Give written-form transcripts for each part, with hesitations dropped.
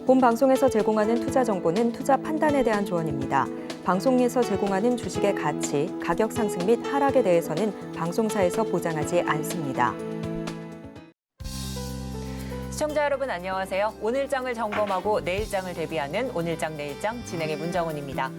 본 방송에서 제공하는 투자 정보는 투자 판단에 대한 조언입니다. 방송에서 제공하는 주식의 가치, 가격 상승 및 하락에 대해서는 방송사에서 보장하지 않습니다. 시청자 여러분 안녕하세요. 오늘장을 점검하고 내일장을 대비하는 오늘장 내일장 진행의 문정원입니다.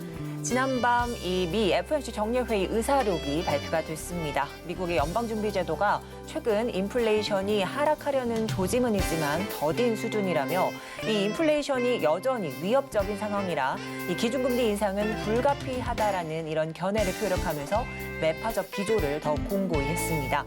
지난밤 이 미 FOMC 정례회의 의사록이 발표가 됐습니다. 미국의 연방준비제도가 최근 인플레이션이 하락하려는 조짐은 있지만 더딘 수준이라며 이 인플레이션이 여전히 위협적인 상황이라 이 기준금리 인상은 불가피하다라는 이런 견해를 표력하면서 매파적 기조를 더 공고히 했습니다.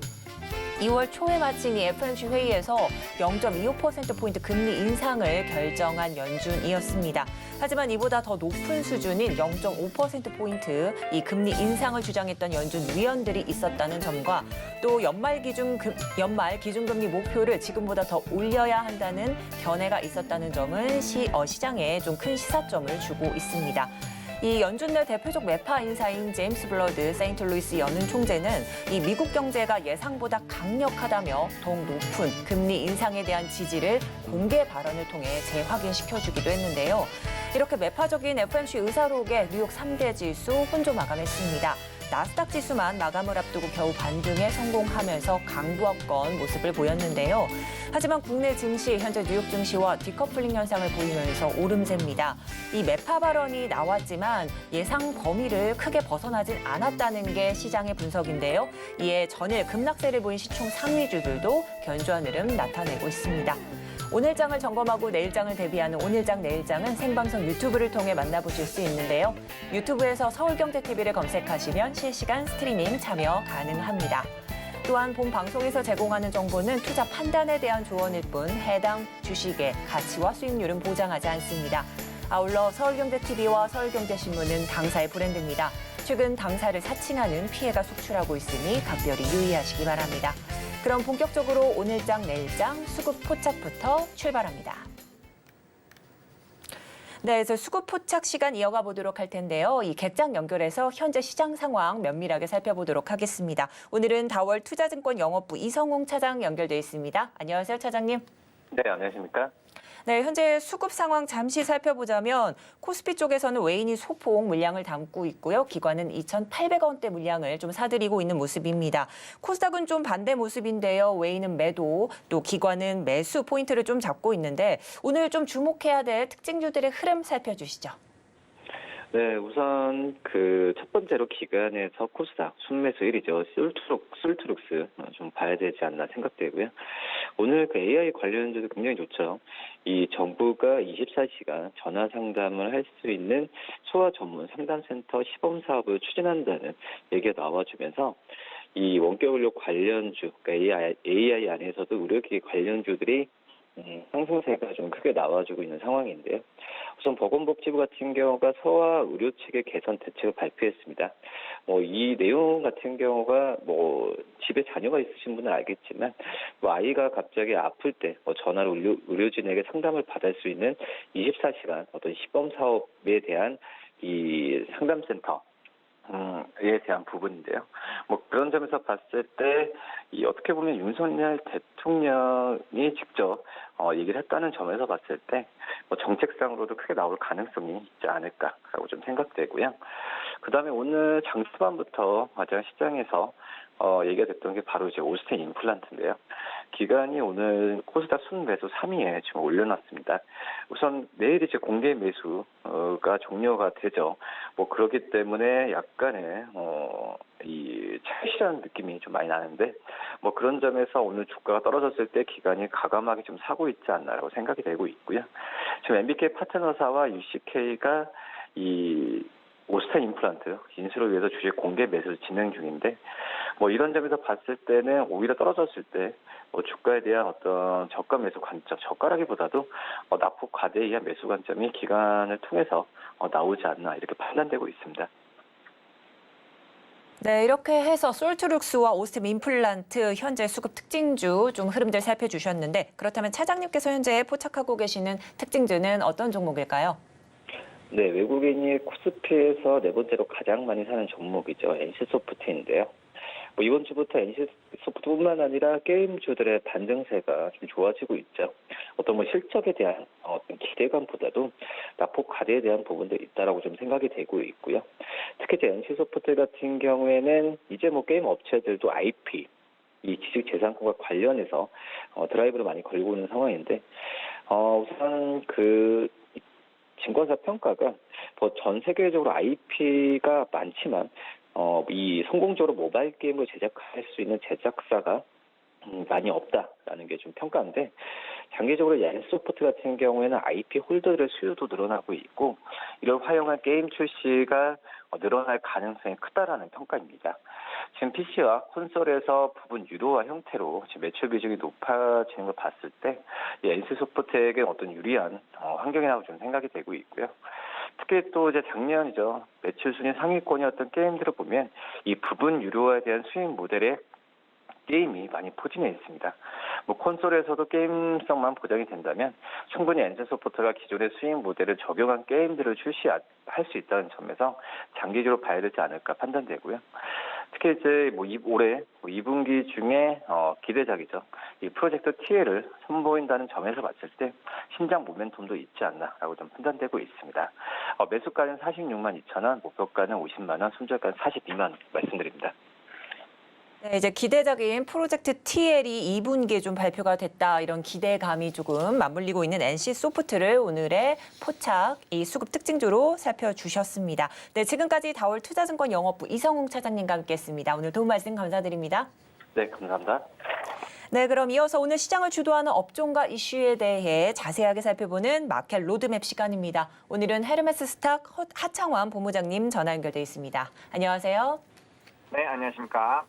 2월 초에 마친 이 FOMC 회의에서 0.25%포인트 금리 인상을 결정한 연준이었습니다. 하지만 이보다 더 높은 수준인 0.5%포인트 이 금리 인상을 주장했던 연준 위원들이 있었다는 점과 또 연말 기준금리 목표를 지금보다 더 올려야 한다는 견해가 있었다는 점은 시장에 좀 큰 시사점을 주고 있습니다. 이 연준 내 대표적 매파 인사인 제임스 블러드 세인트루이스 연은 총재는 이 미국 경제가 예상보다 강력하다며 더욱 높은 금리 인상에 대한 지지를 공개 발언을 통해 재확인시켜주기도 했는데요. 이렇게 매파적인 FOMC 의사록에 뉴욕 3대 지수 혼조 마감했습니다. 나스닥 지수만 마감을 앞두고 겨우 반등에 성공하면서 강보합권 모습을 보였는데요. 하지만 국내 증시, 현재 뉴욕 증시와 디커플링 현상을 보이면서 오름세입니다. 이 매파 발언이 나왔지만 예상 범위를 크게 벗어나진 않았다는 게 시장의 분석인데요. 이에 전일 급락세를 보인 시총 상위주들도 견조한 흐름 나타내고 있습니다. 오늘장을 점검하고 내일장을 대비하는 오늘장 내일장은 생방송 유튜브를 통해 만나보실 수 있는데요. 유튜브에서 서울경제TV를 검색하시면 실시간 스트리밍 참여 가능합니다. 또한 본 방송에서 제공하는 정보는 투자 판단에 대한 조언일 뿐 해당 주식의 가치와 수익률은 보장하지 않습니다. 아울러 서울경제TV와 서울경제신문은 당사의 브랜드입니다. 최근 당사를 사칭하는 피해가 속출하고 있으니 각별히 유의하시기 바랍니다. 그럼 본격적으로 오늘장 내일장 수급 포착부터 출발합니다. 네, 그래서 수급 포착 시간 이어가 보도록 할 텐데요. 이 객장 연결해서 현재 시장 상황 면밀하게 살펴보도록 하겠습니다. 오늘은 다월 투자증권 영업부 이성웅 차장 연결돼 있습니다. 안녕하세요, 차장님. 네, 안녕하십니까? 네, 현재 수급 상황 잠시 살펴보자면 코스피 쪽에서는 외인이 소폭 물량을 담고 있고요. 기관은 2,800원대 물량을 좀 사들이고 있는 모습입니다. 코스닥은 좀 반대 모습인데요. 외인은 매도, 또 기관은 매수 포인트를 좀 잡고 있는데 오늘 좀 주목해야 될 특징주들의 흐름 살펴주시죠. 네, 우선 첫 번째로 기관에서 코스닥 순매수일이죠. 술트룩스 좀 봐야 되지 않나 생각되고요. 오늘 AI 관련주도 굉장히 좋죠. 이 정부가 24시간 전화 상담을 할 수 있는 소아 전문 상담센터 시범 사업을 추진한다는 얘기가 나와주면서 이 원격 의료 관련주, 그러니까 AI 안에서도 의료기기 관련주들이 상승세가 좀 크게 나와주고 있는 상황인데요. 우선 보건복지부 같은 경우가 소아 의료 체계 개선 대책을 발표했습니다. 이 내용 같은 경우가 집에 자녀가 있으신 분은 알겠지만 아이가 갑자기 아플 때 전화로 의료진에게 상담을 받을 수 있는 24시간 어떤 시범 사업에 대한 이 상담센터 에 대한 부분인데요. 그런 점에서 봤을 때 어떻게 보면 윤석열 대통령이 직접 얘기를 했다는 점에서 봤을 때 정책상으로도 크게 나올 가능성이 있지 않을까라고 좀 생각되고요. 그다음에 오늘 장초반부터 가장 시장에서 얘기가 됐던 게 바로 이제 올스텐 임플란트인데요. 기관이 오늘 코스닥 순매수 3위에 지금 올려놨습니다. 우선 내일 이제 공개 매수가 종료가 되죠. 그렇기 때문에 약간의 이 차익이라는 느낌이 좀 많이 나는데 그런 점에서 오늘 주가가 떨어졌을 때 기관이 과감하게 좀 사고 있지 않나라고 생각이 되고 있고요. 지금 MBK 파트너사와 UCK가 이 올스텐 임플란트 인수를 위해서 주식 공개 매수를 진행 중인데 이런 점에서 봤을 때는 오히려 떨어졌을 때 주가에 대한 어떤 저가 매수 관점, 저가라기보다도 낙폭 과대에 의한 매수 관점이 기관을 통해서 나오지 않나 이렇게 판단되고 있습니다. 네, 이렇게 해서 솔트룩스와 오스템 임플란트 현재 수급 특징주 좀 흐름들 살펴주셨는데 그렇다면 차장님께서 현재 포착하고 계시는 특징주는 어떤 종목일까요? 네, 외국인이 코스피에서 네 번째로 가장 많이 사는 종목이죠. NC소프트인데요. 이번 주부터 NC소프트뿐만 아니라 게임주들의 반등세가 좀 좋아지고 있죠. 어떤 뭐 실적에 대한 어떤 기대감보다도 낙폭 과대에 대한 부분도 있다라고 좀 생각이 되고 있고요. 특히 이제 NC소프트 같은 경우에는 이제 뭐 게임 업체들도 IP 이 지식재산권과 관련해서 드라이브를 많이 걸고 있는 상황인데 우선 그 증권사 평가가 뭐 전 세계적으로 IP가 많지만 이 성공적으로 모바일 게임을 제작할 수 있는 제작사가 많이 없다라는 게 좀 평가인데 장기적으로 NC소프트 같은 경우에는 IP 홀더들의 수요도 늘어나고 있고 이를 활용한 게임 출시가 늘어날 가능성이 크다라는 평가입니다. 지금 PC와 콘솔에서 부분 유료화 형태로 지금 매출 비중이 높아지는 걸 봤을 때 NC소프트에게 어떤 유리한 환경이라고 좀 생각이 되고 있고요. 특히 또 이제 작년이죠. 매출 순위 상위권이었던 게임들을 보면 이 부분 유료화에 대한 수익 모델의 게임이 많이 포진해 있습니다. 뭐 콘솔에서도 게임성만 보장이 된다면 충분히 NC소프트가 기존의 수익 모델을 적용한 게임들을 출시할 수 있다는 점에서 장기적으로 봐야 되지 않을까 판단되고요. 특히 이제 올해 2분기 중에 기대작이죠. 이 프로젝트 TL을 선보인다는 점에서 봤을 때 신장 모멘텀도 있지 않나라고 좀 판단되고 있습니다. 매수가는 46만 2천 원, 목표가는 50만 원, 손절가는 42만 원 말씀드립니다. 네, 이제 기대작인 프로젝트 TL이 2분기에 좀 발표가 됐다. 이런 기대감이 조금 맞물리고 있는 NC소프트를 오늘의 포착, 이 수급 특징주로 살펴주셨습니다. 네, 지금까지 다올 투자증권 영업부 이성웅 차장님과 함께했습니다. 오늘 도움 말씀 감사드립니다. 네, 감사합니다. 네, 그럼 이어서 오늘 시장을 주도하는 업종과 이슈에 대해 자세하게 살펴보는 마켓 로드맵 시간입니다. 오늘은 헤르메스 스탁 하창완 본부장님 전화 연결돼 있습니다. 안녕하세요. 네, 안녕하십니까.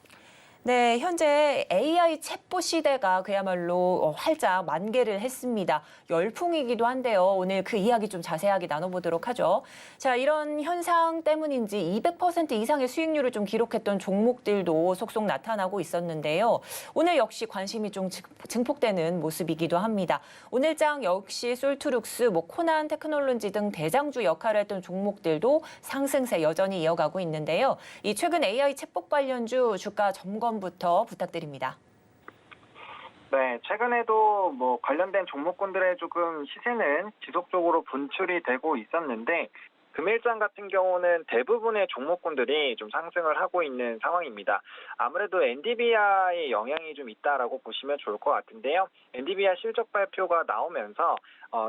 네, 현재 AI 챗봇 시대가 그야말로 활짝 만개를 했습니다. 열풍이기도 한데요. 오늘 그 이야기 좀 자세하게 나눠보도록 하죠. 자, 이런 현상 때문인지 200% 이상의 수익률을 좀 기록했던 종목들도 속속 나타나고 있었는데요. 오늘 역시 관심이 좀 증폭되는 모습이기도 합니다. 오늘장 역시 솔트룩스, 코난 테크놀로지 등 대장주 역할을 했던 종목들도 상승세 여전히 이어가고 있는데요. 이 최근 AI 챗봇 관련주 주가 점검 부터 부탁드립니다. 네, 최근에도 관련된 종목군들의 조금 시세는 지속적으로 분출이 되고 있었는데 금일장 같은 경우는 대부분의 종목군들이 좀 상승을 하고 있는 상황입니다. 아무래도 엔비디아의 영향이 좀 있다라고 보시면 좋을 것 같은데요. 엔비디아 실적 발표가 나오면서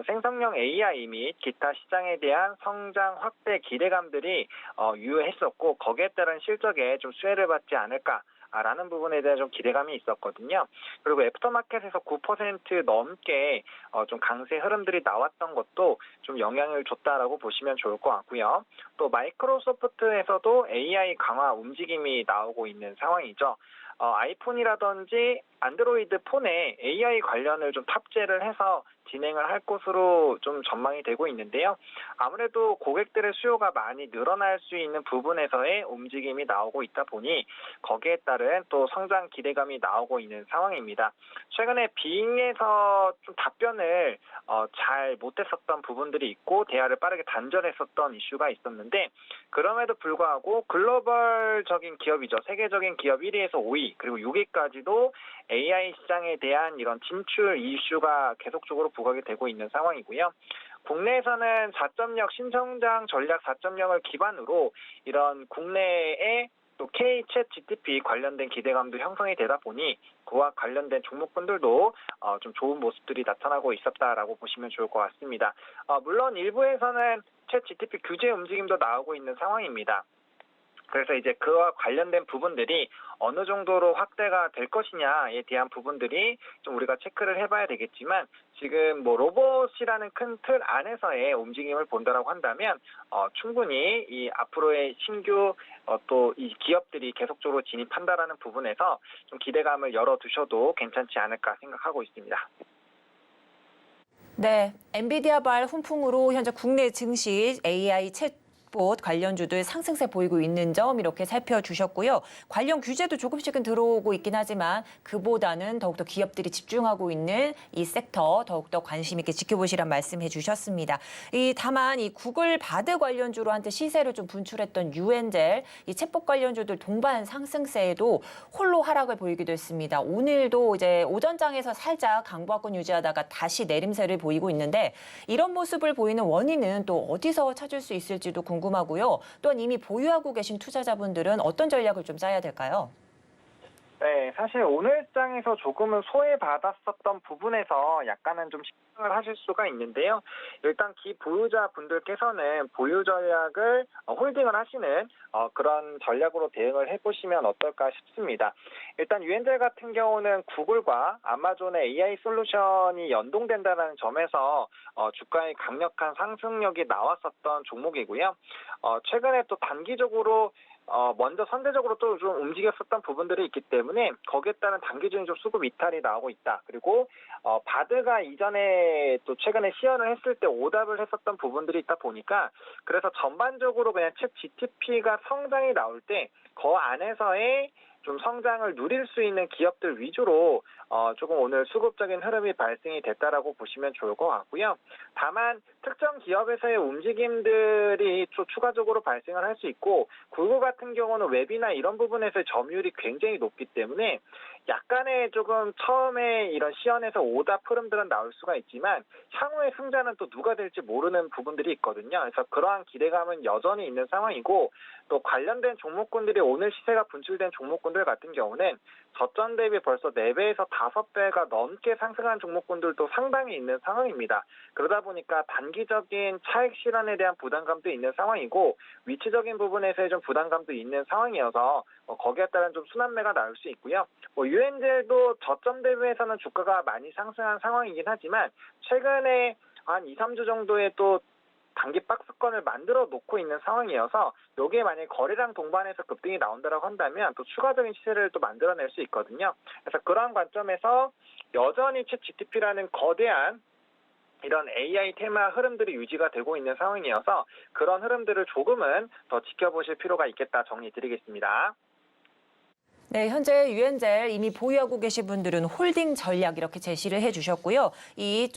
생성형 AI 및 기타 시장에 대한 성장 확대 기대감들이 유효했었고 거기에 따른 실적에 좀 수혜를 받지 않을까. 라는 부분에 대한 좀 기대감이 있었거든요. 그리고 애프터마켓에서 9% 넘게 좀 강세 흐름들이 나왔던 것도 좀 영향을 줬다라고 보시면 좋을 것 같고요. 또 마이크로소프트에서도 AI 강화 움직임이 나오고 있는 상황이죠. 아이폰이라든지 안드로이드 폰에 AI 관련을 좀 탑재를 해서 진행을 할 것으로 좀 전망이 되고 있는데요. 아무래도 고객들의 수요가 많이 늘어날 수 있는 부분에서의 움직임이 나오고 있다 보니 거기에 따른 또 성장 기대감이 나오고 있는 상황입니다. 최근에 빙에서 좀 답변을 잘 못했었던 부분들이 있고 대화를 빠르게 단절했었던 이슈가 있었는데 그럼에도 불구하고 글로벌적인 기업이죠. 세계적인 기업 1위에서 5위 그리고 6위까지도 AI 시장에 대한 이런 진출 이슈가 계속적으로 부각이 되고 있는 상황이고요. 국내에서는 4.0 신성장 전략 4.0을 기반으로 이런 국내의 또 K-챗 GTP 관련된 기대감도 형성이 되다 보니 그와 관련된 종목군들도 좀 좋은 모습들이 나타나고 있었다라고 보시면 좋을 것 같습니다. 물론 일부에서는 챗 GTP 규제 움직임도 나오고 있는 상황입니다. 그래서 이제 그와 관련된 부분들이 어느 정도로 확대가 될 것이냐에 대한 부분들이 좀 우리가 체크를 해봐야 되겠지만 지금 로봇이라는 큰 틀 안에서의 움직임을 본다라고 한다면 충분히 이 앞으로의 신규 또 이 기업들이 계속적으로 진입한다라는 부분에서 좀 기대감을 열어두셔도 괜찮지 않을까 생각하고 있습니다. 네, 엔비디아발 훈풍으로 현재 국내 증시 AI 챗 챗봇 관련주들 상승세 보이고 있는 점 이렇게 살펴주셨고요. 관련 규제도 조금씩은 들어오고 있긴 하지만 그보다는 더욱더 기업들이 집중하고 있는 이 섹터 더욱더 관심 있게 지켜보시란 말씀해 주셨습니다. 다만 이 구글 바드 관련주로 한때 시세를 좀 분출했던 유엔젤, 이 챗봇 관련주들 동반 상승세에도 홀로 하락을 보이기도 했습니다. 오늘도 이제 오전장에서 살짝 강보합권 유지하다가 다시 내림세를 보이고 있는데 이런 모습을 보이는 원인은 또 어디서 찾을 수 있을지도 궁금하고요. 또한 이미 보유하고 계신 투자자분들은 어떤 전략을 좀 짜야 될까요? 네, 사실 오늘 장에서 조금은 소외받았었던 부분에서 약간은 좀 신경을 하실 수가 있는데요. 일단 기보유자 분들께서는 보유 전략을 홀딩을 하시는 그런 전략으로 대응을 해보시면 어떨까 싶습니다. 일단 유엔젤 같은 경우는 구글과 아마존의 AI 솔루션이 연동된다는 점에서 주가의 강력한 상승력이 나왔었던 종목이고요. 최근에 또 단기적으로 먼저 선제적으로 또 좀 움직였었던 부분들이 있기 때문에 거기에 따른 단기적인 좀 수급 이탈이 나오고 있다. 그리고 바드가 이전에 또 최근에 시연을 했을 때 오답을 했었던 부분들이 있다 보니까 그래서 전반적으로 그냥 챗 GTP가 성장이 나올 때 그 안에서의 좀 성장을 누릴 수 있는 기업들 위주로 조금 오늘 수급적인 흐름이 발생이 됐다라고 보시면 좋을 것 같고요. 다만 특정 기업에서의 움직임들이 또 추가적으로 발생을 할 수 있고 구글 같은 경우는 웹이나 이런 부분에서의 점유율이 굉장히 높기 때문에 약간의 조금 처음에 이런 시연에서 오답 흐름들은 나올 수가 있지만 향후의 승자는 또 누가 될지 모르는 부분들이 있거든요. 그래서 그러한 기대감은 여전히 있는 상황이고 또 관련된 종목군들이 오늘 시세가 분출된 종목군들 같은 경우는 저점 대비 벌써 4배에서 5배가 넘게 상승한 종목군들도 상당히 있는 상황입니다. 그러다 보니까 단기적인 차익 실현에 대한 부담감도 있는 상황이고 위치적인 부분에서의 좀 부담감도 있는 상황이어서 거기에 따른 좀 순환매가 나올 수 있고요. 유엔젤도 저점 대비해서는 주가가 많이 상승한 상황이긴 하지만 최근에 한 2, 3주 정도의 또 단기 박스권을 만들어 놓고 있는 상황이어서 여기에 만약에 거래량 동반해서 급등이 나온다고 한다면 또 추가적인 시세를 또 만들어낼 수 있거든요. 그래서 그러한 관점에서 여전히 챗 GTP라는 거대한 이런 AI 테마 흐름들이 유지가 되고 있는 상황이어서 그런 흐름들을 조금은 더 지켜보실 필요가 있겠다 정리드리겠습니다. 네, 현재 유엔젤 이미 보유하고 계신 분들은 홀딩 전략 이렇게 제시를 해주셨고요. 이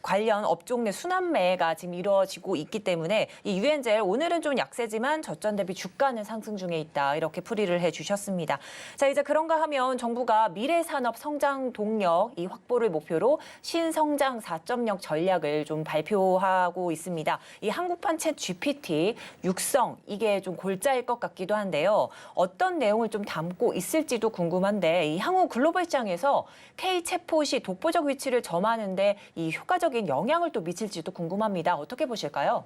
관련 업종 내 순환매가 지금 이루어지고 있기 때문에 이 유엔젤 오늘은 좀 약세지만 저점 대비 주가는 상승 중에 있다 이렇게 풀이를 해주셨습니다. 자, 이제 그런가 하면 정부가 미래 산업 성장 동력 이 확보를 목표로 신성장 4.0 전략을 좀 발표하고 있습니다. 이 한국판 챗 GPT 육성 이게 좀 골자일 것 같기도 한데요. 어떤 내용을 좀 담고 있을지도 궁금한데 이 향후 글로벌 시장에서 K 챗봇이 독보적 위치를 점하는데 이 효과적인 영향을 또 미칠지도 궁금합니다. 어떻게 보실까요?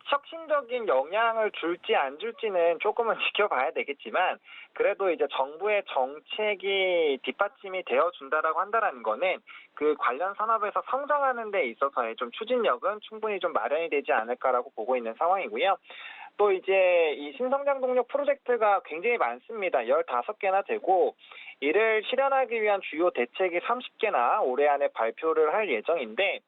혁신적인 영향을 줄지 안 줄지는 조금은 지켜봐야 되겠지만 그래도 이제 정부의 정책이 뒷받침이 되어준다라고 한다는 거는 그 관련 산업에서 성장하는 데 있어서의 좀 추진력은 충분히 좀 마련이 되지 않을까라고 보고 있는 상황이고요. 또 이제 이 신성장 동력 프로젝트가 굉장히 많습니다. 15개나 되고 이를 실현하기 위한 주요 대책이 30개나 올해 안에 발표를 할 예정인데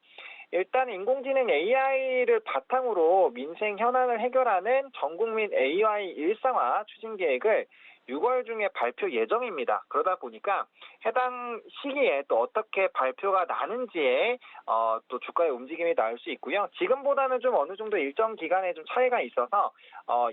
일단 인공지능 AI를 바탕으로 민생 현안을 해결하는 전국민 AI 일상화 추진 계획을 6월 중에 발표 예정입니다. 그러다 보니까 해당 시기에 또 어떻게 발표가 나는지에 또 주가의 움직임이 나올 수 있고요. 지금보다는 좀 어느 정도 일정 기간에 좀 차이가 있어서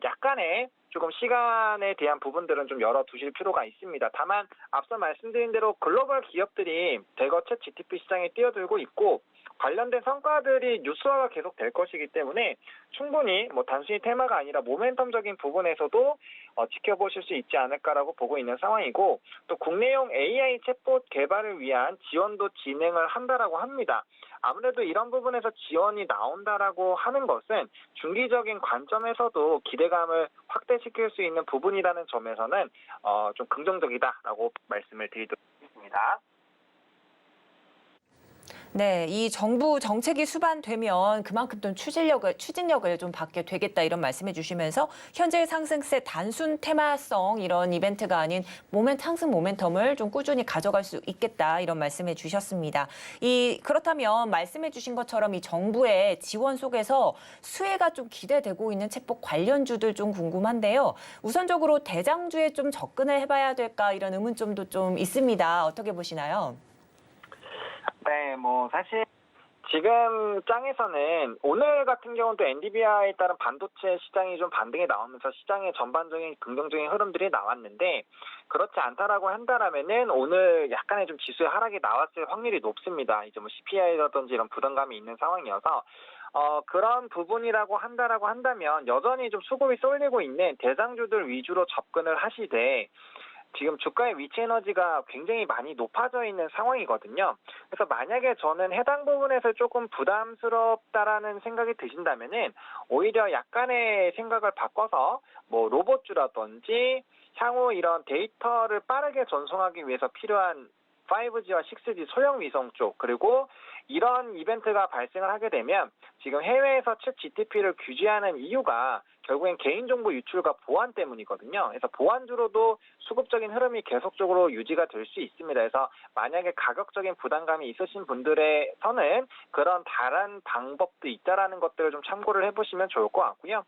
약간의 조금 시간에 대한 부분들은 좀 열어두실 필요가 있습니다. 다만 앞서 말씀드린 대로 글로벌 기업들이 대거 챗 GTP 시장에 뛰어들고 있고 관련된 성과들이 뉴스화가 계속 될 것이기 때문에 충분히 단순히 테마가 아니라 모멘텀적인 부분에서도 지켜보실 수 있지 않을까라고 보고 있는 상황이고 또 국내용 AI 챗봇 개발을 위한 지원도 진행을 한다라고 합니다. 아무래도 이런 부분에서 지원이 나온다라고 하는 것은 중기적인 관점에서도 기대감을 확대시킬 수 있는 부분이라는 점에서는 좀 긍정적이다라고 말씀을 드리도록 하겠습니다. 네, 이 정부 정책이 수반되면 그만큼 좀 추진력을 좀 받게 되겠다 이런 말씀해 주시면서 현재 상승세 단순 테마성 이런 이벤트가 아닌 상승 모멘텀을 좀 꾸준히 가져갈 수 있겠다 이런 말씀해 주셨습니다. 그렇다면 말씀해 주신 것처럼 이 정부의 지원 속에서 수혜가 좀 기대되고 있는 챗봇 관련주들 좀 궁금한데요. 우선적으로 대장주에 좀 접근을 해봐야 될까 이런 의문점도 좀 있습니다. 어떻게 보시나요? 네, 사실 지금 장에서는 오늘 같은 경우는 또 엔비디아에 따른 반도체 시장이 좀 반등이 나오면서 시장의 전반적인 긍정적인 흐름들이 나왔는데 그렇지 않다라고 한다라면은 오늘 약간의 좀 지수의 하락이 나왔을 확률이 높습니다. 이제 CPI라든지 이런 부담감이 있는 상황이어서 그런 부분이라고 한다면 여전히 좀 수급이 쏠리고 있는 대장주들 위주로 접근을 하시되 지금 주가의 위치 에너지가 굉장히 많이 높아져 있는 상황이거든요. 그래서 만약에 저는 해당 부분에서 조금 부담스럽다라는 생각이 드신다면은 오히려 약간의 생각을 바꿔서 로봇주라든지 향후 이런 데이터를 빠르게 전송하기 위해서 필요한 5G와 6G 소형 위성 쪽 그리고 이런 이벤트가 발생을 하게 되면 지금 해외에서 챗GPT를 규제하는 이유가 결국엔 개인정보 유출과 보안 때문이거든요. 그래서 보안주로도 수급적인 흐름이 계속적으로 유지가 될 수 있습니다. 그래서 만약에 가격적인 부담감이 있으신 분들에서는 그런 다른 방법도 있다라는 것들을 좀 참고를 해보시면 좋을 것 같고요.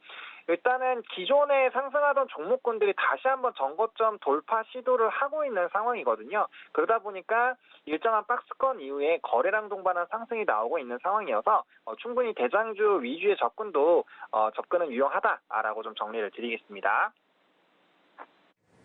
일단은 기존에 상승하던 종목군들이 다시 한번 전고점 돌파 시도를 하고 있는 상황이거든요. 그러다 보니까 일정한 박스권 이후에 거래량 동반한 상승이 나오고 있는 상황이어서 충분히 대장주 위주의 접근은 유용하다라고 좀 정리를 드리겠습니다.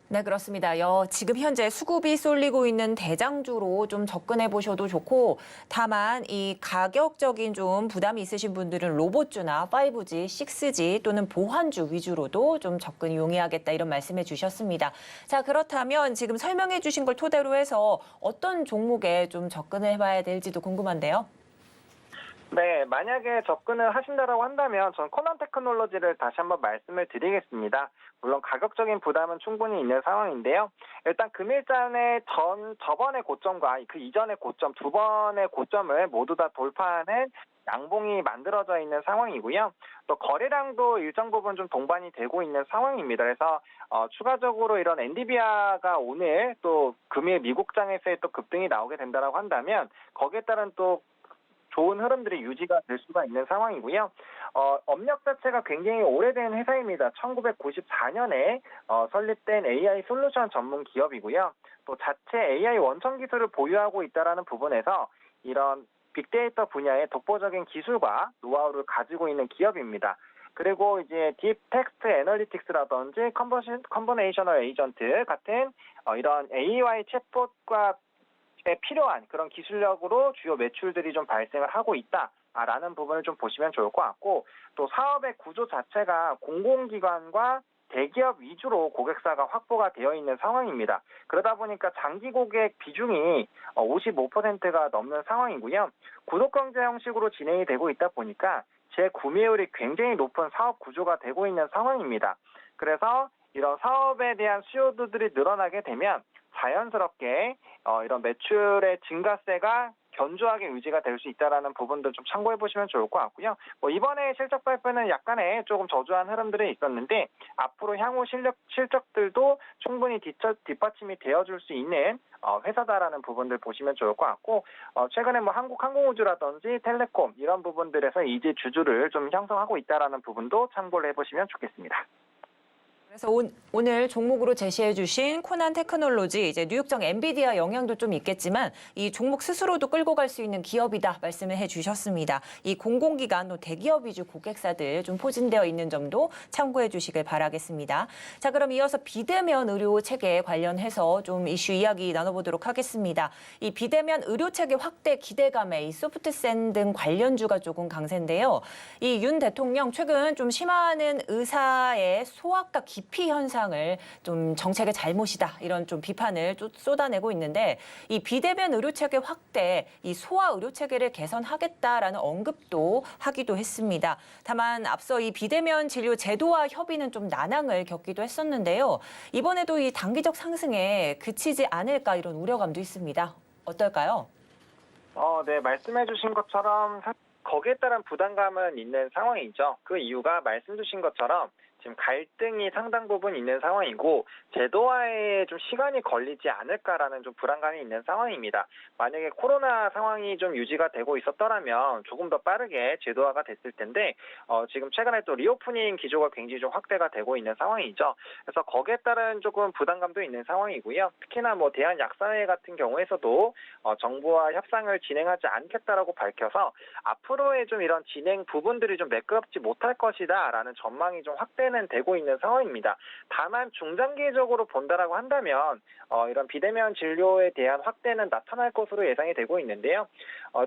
네, 그렇습니다. 지금 현재 수급이 쏠리고 있는 대장주로 좀 접근해 보셔도 좋고 다만 이 가격적인 좀 부담이 있으신 분들은 로봇주나 5G, 6G 또는 보안주 위주로도 좀 접근이 용이하겠다 이런 말씀해 주셨습니다. 자, 그렇다면 지금 설명해 주신 걸 토대로 해서 어떤 종목에 좀 접근을 해봐야 될지도 궁금한데요. 네, 만약에 접근을 하신다라고 한다면 전 코난 테크놀로지를 다시 한번 말씀을 드리겠습니다. 물론 가격적인 부담은 충분히 있는 상황인데요. 일단 금일장의 저번의 고점과 그 이전의 고점, 두 번의 고점을 모두 다 돌파하는 양봉이 만들어져 있는 상황이고요. 또 거래량도 일정 부분 좀 동반이 되고 있는 상황입니다. 그래서 추가적으로 이런 엔비디아가 오늘 또 금일 미국장에서의 또 급등이 나오게 된다라고 한다면 거기에 따른 또 좋은 흐름들이 유지가 될 수가 있는 상황이고요. 업력 자체가 굉장히 오래된 회사입니다. 1994년에 설립된 AI 솔루션 전문 기업이고요. 또 자체 AI 원천 기술을 보유하고 있다라는 부분에서 이런 빅데이터 분야의 독보적인 기술과 노하우를 가지고 있는 기업입니다. 그리고 이제 딥 텍스트 애널리틱스라든지 컨버네이셔널 에이전트 같은 이런 AI 챗봇과 필요한 그런 기술력으로 주요 매출들이 좀 발생을 하고 있다라는 부분을 좀 보시면 좋을 것 같고 또 사업의 구조 자체가 공공기관과 대기업 위주로 고객사가 확보가 되어 있는 상황입니다. 그러다 보니까 장기 고객 비중이 55%가 넘는 상황이고요. 구독경제 형식으로 진행이 되고 있다 보니까 재구매율이 굉장히 높은 사업 구조가 되고 있는 상황입니다. 그래서 이런 사업에 대한 수요들이 늘어나게 되면 자연스럽게 이런 매출의 증가세가 견조하게 유지가 될 수 있다라는 부분들 좀 참고해 보시면 좋을 것 같고요. 이번에 실적 발표는 약간의 조금 저조한 흐름들이 있었는데 앞으로 향후 실적들도 충분히 뒷받침이 되어줄 수 있는 회사다라는 부분들 보시면 좋을 것 같고 최근에 한국항공우주라든지 텔레콤 이런 부분들에서 이제 주주를 좀 형성하고 있다라는 부분도 참고를 해보시면 좋겠습니다. 그래서 오늘 종목으로 제시해 주신 코난 테크놀로지, 이제 뉴욕장 엔비디아 영향도 좀 있겠지만 이 종목 스스로도 끌고 갈 수 있는 기업이다 말씀을 해 주셨습니다. 이 공공기관, 또 대기업 위주 고객사들 좀 포진되어 있는 점도 참고해 주시길 바라겠습니다. 자, 그럼 이어서 비대면 의료 체계 관련해서 좀 이슈 이야기 나눠보도록 하겠습니다. 이 비대면 의료 체계 확대 기대감에 이 소프트센 등 관련주가 조금 강세인데요. 이 윤 대통령 최근 좀 심화하는 의사의 소아과 기피 현상을 좀 정책의 잘못이다 이런 좀 비판을 쏟아내고 있는데 이 비대면 의료 체계 확대, 이 소아 의료 체계를 개선하겠다라는 언급도 하기도 했습니다. 다만 앞서 이 비대면 진료 제도와 협의는 좀 난항을 겪기도 했었는데요. 이번에도 이 단기적 상승에 그치지 않을까 이런 우려감도 있습니다. 어떨까요? 네, 말씀해 주신 것처럼 거기에 따른 부담감은 있는 상황이죠. 그 이유가 말씀 주신 것처럼 지금 갈등이 상당 부분 있는 상황이고 제도화에 좀 시간이 걸리지 않을까라는 좀 불안감이 있는 상황입니다. 만약에 코로나 상황이 좀 유지가 되고 있었더라면 조금 더 빠르게 제도화가 됐을 텐데 지금 최근에 또 리오프닝 기조가 굉장히 좀 확대가 되고 있는 상황이죠. 그래서 거기에 따른 조금 부담감도 있는 상황이고요. 특히나 뭐 대한약사회 같은 경우에서도 정부와 협상을 진행하지 않겠다라고 밝혀서 앞으로의 좀 이런 진행 부분들이 좀 매끄럽지 못할 것이다라는 전망이 좀 확대는 되고 있는 상황입니다. 다만 중장기적으로 본다라고 한다면 이런 비대면 진료에 대한 확대는 나타날 것으로 예상이 되고 있는데요.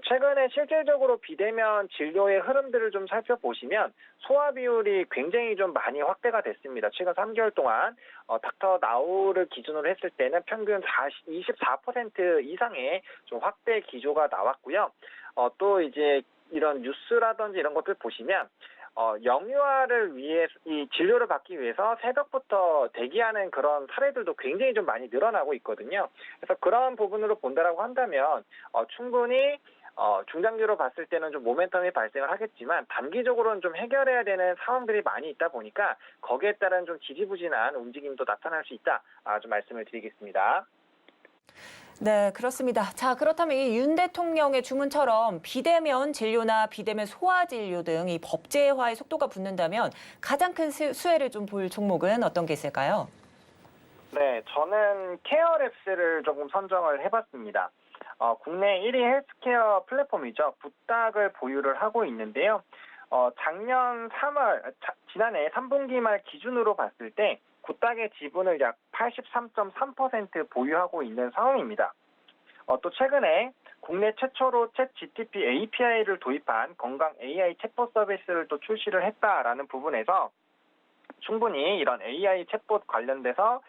최근에 실질적으로 비대면 진료의 흐름들을 좀 살펴보시면 소화 비율이 굉장히 좀 많이 확대가 됐습니다. 최근 3개월 동안 닥터 나우를 기준으로 했을 때는 평균 24% 이상의 좀 확대 기조가 나왔고요. 또 이제 이런 뉴스라든지 이런 것들 보시면 영유아를 위해 이 진료를 받기 위해서 새벽부터 대기하는 그런 사례들도 굉장히 좀 많이 늘어나고 있거든요. 그래서 그런 부분으로 본다라고 한다면 충분히 중장기로 봤을 때는 좀 모멘텀이 발생을 하겠지만 단기적으로는 좀 해결해야 되는 상황들이 많이 있다 보니까 거기에 따른 좀 지지부진한 움직임도 나타날 수 있다. 좀 말씀을 드리겠습니다. 네, 그렇습니다. 자, 그렇다면 이 윤 대통령의 주문처럼 비대면 진료나 비대면 소아 진료 등 이 법제화의 속도가 붙는다면 가장 큰 수혜를 좀 볼 종목은 어떤 게 있을까요? 네, 저는 케어랩스를 조금 선정을 해봤습니다. 국내 1위 헬스케어 플랫폼이죠. 굿닥을 보유를 하고 있는데요. 지난해 3분기 말 기준으로 봤을 때 굿닥의 지분을 약 83.3% 보유하고 있는 상황입니다. 또 최근에 국내 최초로 챗 GTP API를 도입한 건강 AI 챗봇 서비스를 또 출시를 했다라는 부분에서 충분히 이런 AI 챗봇 관련돼서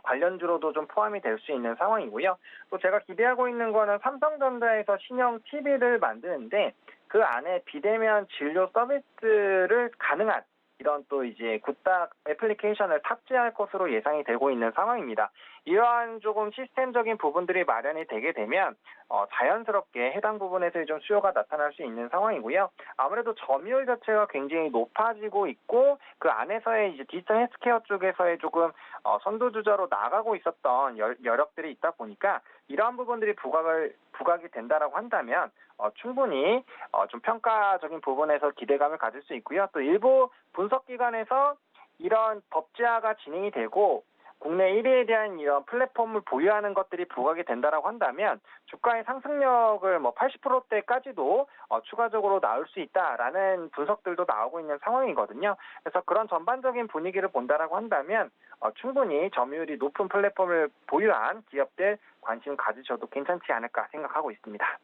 관련주로도 좀 포함이 될 수 있는 상황이고요. 또 제가 기대하고 있는 거는 삼성전자에서 신형 TV를 만드는데 그 안에 비대면 진료 서비스를 가능한 이런 또 이제 굿닥 애플리케이션을 탑재할 것으로 예상이 되고 있는 상황입니다. 이러한 조금 시스템적인 부분들이 마련이 되게 되면 자연스럽게 해당 부분에서 좀 수요가 나타날 수 있는 상황이고요. 아무래도 점유율 자체가 굉장히 높아지고 있고 그 안에서의 이제 디지털 헬스케어 쪽에서의 조금 선두주자로 나가고 있었던 여력들이 있다 보니까 이러한 부분들이 부각이 된다라고 한다면 충분히 좀 평가적인 부분에서 기대감을 가질 수 있고요. 또 일부 분석기관에서 이런 법제화가 진행이 되고 국내 1위에 대한 이런 플랫폼을 보유하는 것들이 부각이 된다라고 한다면 주가의 상승력을 80%대까지도 추가적으로 나올 수 있다라는 분석들도 나오고 있는 상황이거든요. 그래서 그런 전반적인 분위기를 본다라고 한다면 충분히 점유율이 높은 플랫폼을 보유한 기업들 관심 가지셔도 괜찮지 않을까 생각하고 있습니다.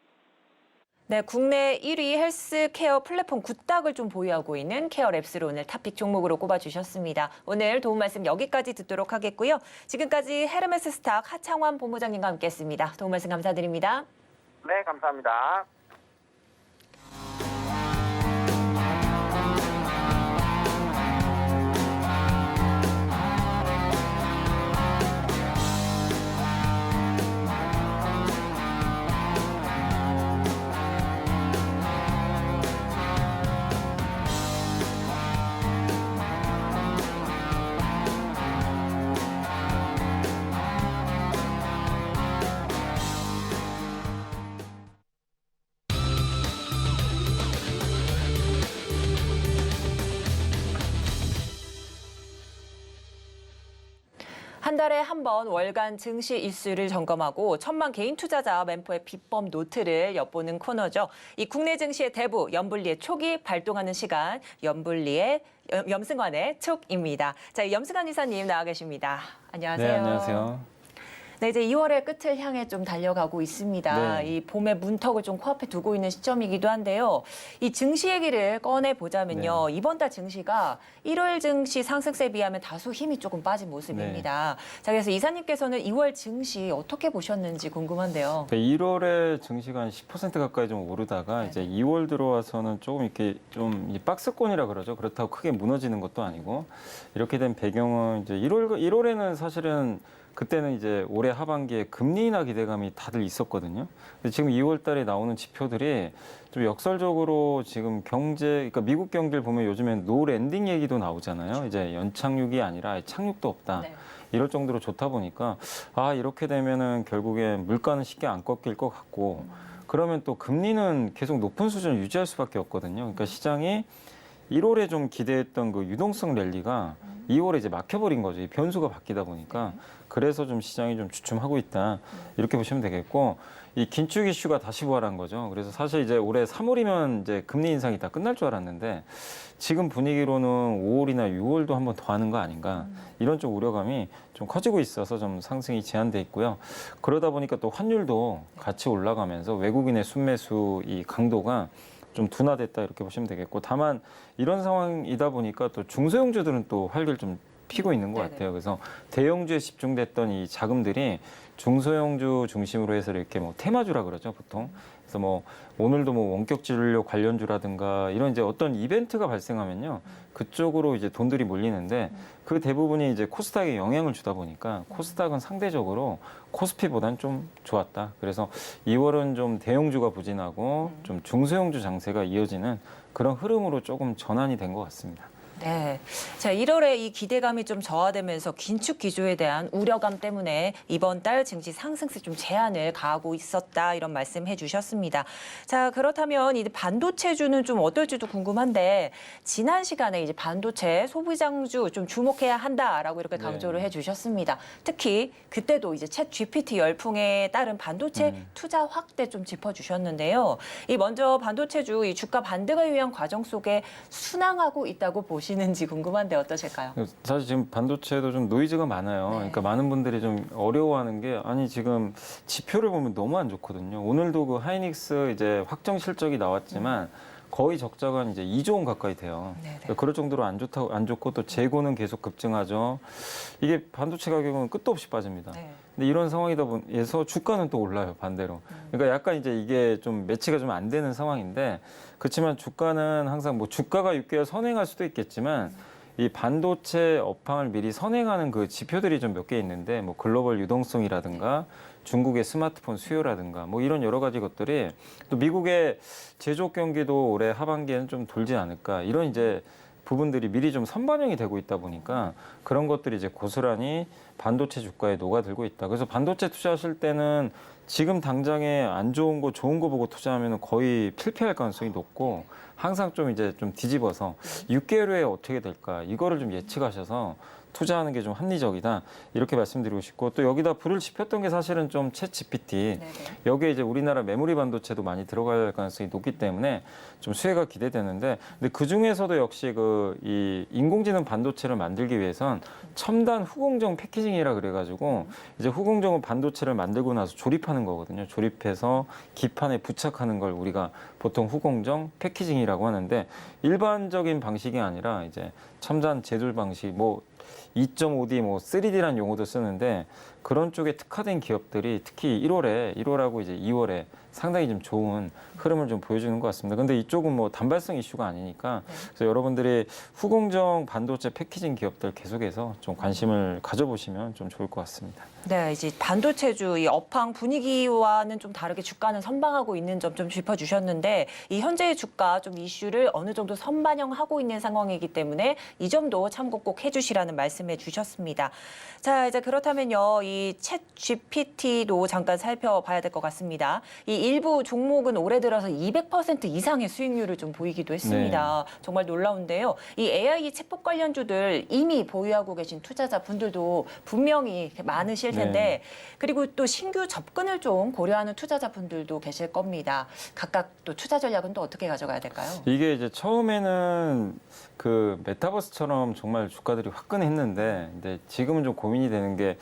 네, 국내 1위 헬스케어 플랫폼 굿닥을 좀 보유하고 있는 케어랩스를 오늘 탑픽 종목으로 꼽아주셨습니다. 오늘 도움 말씀 여기까지 듣도록 하겠고요. 지금까지 헤르메스 스탁 하창환 본부장님과 함께했습니다. 도움 말씀 감사드립니다. 네, 감사합니다. 한 달에 한 번 월간 증시 일수를 점검하고 천만 개인 투자자 멘포의 비법 노트를 엿보는 코너죠. 이 국내 증시의 대부 염불리의 촉이 발동하는 시간, 염승환의 촉입니다. 자, 염승환 이사님 나와 계십니다. 안녕하세요. 네, 안녕하세요. 네, 이제 2월의 끝을 향해 좀 달려가고 있습니다. 네. 이 봄의 문턱을 좀 코앞에 두고 있는 시점이기도 한데요. 이 증시 얘기를 꺼내 보자면요. 이번 달 증시가 1월 증시 상승세에 비하면 다소 힘이 조금 빠진 모습입니다. 자, 그래서 이사님께서는 2월 증시 어떻게 보셨는지 궁금한데요. 1월에 증시가 한 10% 가까이 좀 오르다가 이제 2월 들어와서는 조금 이렇게 좀 이 박스권이라 그러죠. 그렇다고 크게 무너지는 것도 아니고 이렇게 된 배경은 이제 1월에는 사실은 그때는 이제 올해 하반기에 금리 인하 기대감이 다들 있었거든요. 근데 지금 2월 달에 나오는 지표들이 좀 역설적으로 지금 그러니까 미국 경기를 보면 요즘엔 노 랜딩 얘기도 나오잖아요. 이제 연착륙이 아니라 착륙도 없다. 네. 이럴 정도로 좋다 보니까 이렇게 되면은 결국에 물가는 쉽게 안 꺾일 것 같고 그러면 또 금리는 계속 높은 수준을 유지할 수밖에 없거든요. 그러니까 시장이 1월에 좀 기대했던 그 유동성 랠리가 2월에 이제 막혀버린 거죠. 이 변수가 바뀌다 보니까. 그래서 좀 시장이 좀 주춤하고 있다. 이렇게 보시면 되겠고, 이 긴축 이슈가 다시 부활한 거죠. 그래서 사실 이제 올해 3월이면 이제 금리 인상이 다 끝날 줄 알았는데 지금 분위기로는 5월이나 6월도 한번 더 하는 거 아닌가. 이런 좀 우려감이 좀 커지고 있어서 좀 상승이 제한돼 있고요. 그러다 보니까 또 환율도 같이 올라가면서 외국인의 순매수 이 강도가 좀 둔화됐다 이렇게 보시면 되겠고, 다만 이런 상황이다 보니까 또 중소형주들은 또 활기를 좀 피고 있는 것 같아요. 그래서 대형주에 집중됐던 이 자금들이 중소형주 중심으로 해서 이렇게 뭐 테마주라 그러죠, 보통. 그래서 뭐 오늘도 뭐 원격 진료 관련주라든가 이런 이제 어떤 이벤트가 발생하면요, 그쪽으로 이제 돈들이 몰리는데 그 대부분이 이제 코스닥에 영향을 주다 보니까 코스닥은 상대적으로 코스피보다는 좀 좋았다. 그래서 2월은 좀 대형주가 부진하고 좀 중소형주 장세가 이어지는 그런 흐름으로 조금 전환이 된 것 같습니다. 네. 자, 1월에 이 기대감이 좀 저하되면서 긴축 기조에 대한 우려감 때문에 이번 달 증시 상승세 좀 제한을 가하고 있었다, 이런 말씀 해주셨습니다. 자, 그렇다면 이 반도체주는 좀 어떨지도 궁금한데, 지난 시간에 이제 반도체 소비장주 좀 주목해야 한다라고 이렇게 강조를 해주셨습니다. 특히 그때도 이제 챗 GPT 열풍에 따른 반도체 투자 확대 좀 짚어주셨는데요. 이 먼저 반도체주 이 주가 반등을 위한 과정 속에 순항하고 있다고 보시는지 궁금한데 어떠실까요? 사실 지금 반도체도 좀 노이즈가 많아요. 네. 그러니까 많은 분들이 좀 어려워하는 게, 아니 지금 지표를 보면 너무 안 좋거든요. 오늘도 그 하이닉스 이제 확정 실적이 나왔지만 거의 적자가 이제 2조 원 가까이 돼요. 그러니까 그럴 정도로 안 좋고 또 재고는 계속 급증하죠. 이게 반도체 가격은 끝도 없이 빠집니다. 근데 이런 상황이다 보니까 주가는 또 올라요, 반대로. 그러니까 약간 이제 이게 좀 매치가 좀 안 되는 상황인데, 그렇지만 주가는 항상 뭐 주가가 6개월 선행할 수도 있겠지만 이 반도체 업황을 미리 선행하는 그 지표들이 좀 몇 개 있는데, 뭐 글로벌 유동성이라든가 중국의 스마트폰 수요라든가 뭐 이런 여러 가지 것들이, 또 미국의 제조업 경기도 올해 하반기에는 좀 돌지 않을까, 이런 이제 부분들이 미리 좀 선반영이 되고 있다 보니까 그런 것들이 이제 고스란히 반도체 주가에 녹아들고 있다. 그래서 반도체 투자하실 때는 지금 당장에 안 좋은 거 좋은 거 보고 투자하면 거의 필패할 가능성이 높고, 항상 좀 이제 좀 뒤집어서 6개월 후에 어떻게 될까, 이거를 좀 예측하셔서 투자하는 게 좀 합리적이다, 이렇게 말씀드리고 싶고, 또 여기다 불을 지폈던 게 사실은 좀 챗 GPT, 여기에 이제 우리나라 메모리 반도체도 많이 들어갈 가능성이 높기 때문에 좀 수혜가 기대되는데, 근데 그 중에서도 역시 이 인공지능 반도체를 만들기 위해선 첨단 후공정 패키징이라 그래가지고, 이제 후공정은 반도체를 만들고 나서 조립하는 거거든요. 조립해서 기판에 부착하는 걸 우리가 보통 후공정 패키징이라고 하는데, 일반적인 방식이 아니라 이제 첨단 제조 방식, 뭐 2.5D, 뭐 3D라는 용어도 쓰는데, 그런 쪽에 특화된 기업들이 특히 1월하고 이제 2월에 상당히 좀 좋은 흐름을 좀 보여주는 것 같습니다. 근데 이쪽은 뭐 단발성 이슈가 아니니까, 그래서 여러분들이 후공정 반도체 패키징 기업들 계속해서 좀 관심을 가져보시면 좀 좋을 것 같습니다. 네, 이제 반도체주 이 업황 분위기와는 좀 다르게 주가는 선방하고 있는 점 좀 짚어주셨는데, 이 현재의 주가 좀 이슈를 어느 정도 선반영하고 있는 상황이기 때문에 이 점도 참고 꼭 해주시라는 말씀해 주셨습니다. 자, 이제 그렇다면요, 이 챗 GPT도 잠깐 살펴봐야 될 것 같습니다. 이 일부 종목은 올해 들어서 200% 이상의 수익률을 좀 보이기도 했습니다. 정말 놀라운데요. 이 AI 챗봇 관련주들 이미 보유하고 계신 투자자분들도 분명히 많으실 텐데, 그리고 또 신규 접근을 좀 고려하는 투자자분들도 계실 겁니다. 각각 또 투자 전략은 또 어떻게 가져가야 될까요? 이게 이제 처음에는 그 메타버스처럼 정말 주가들이 화끈했는데, 근데 지금은 좀 고민이 되는 게,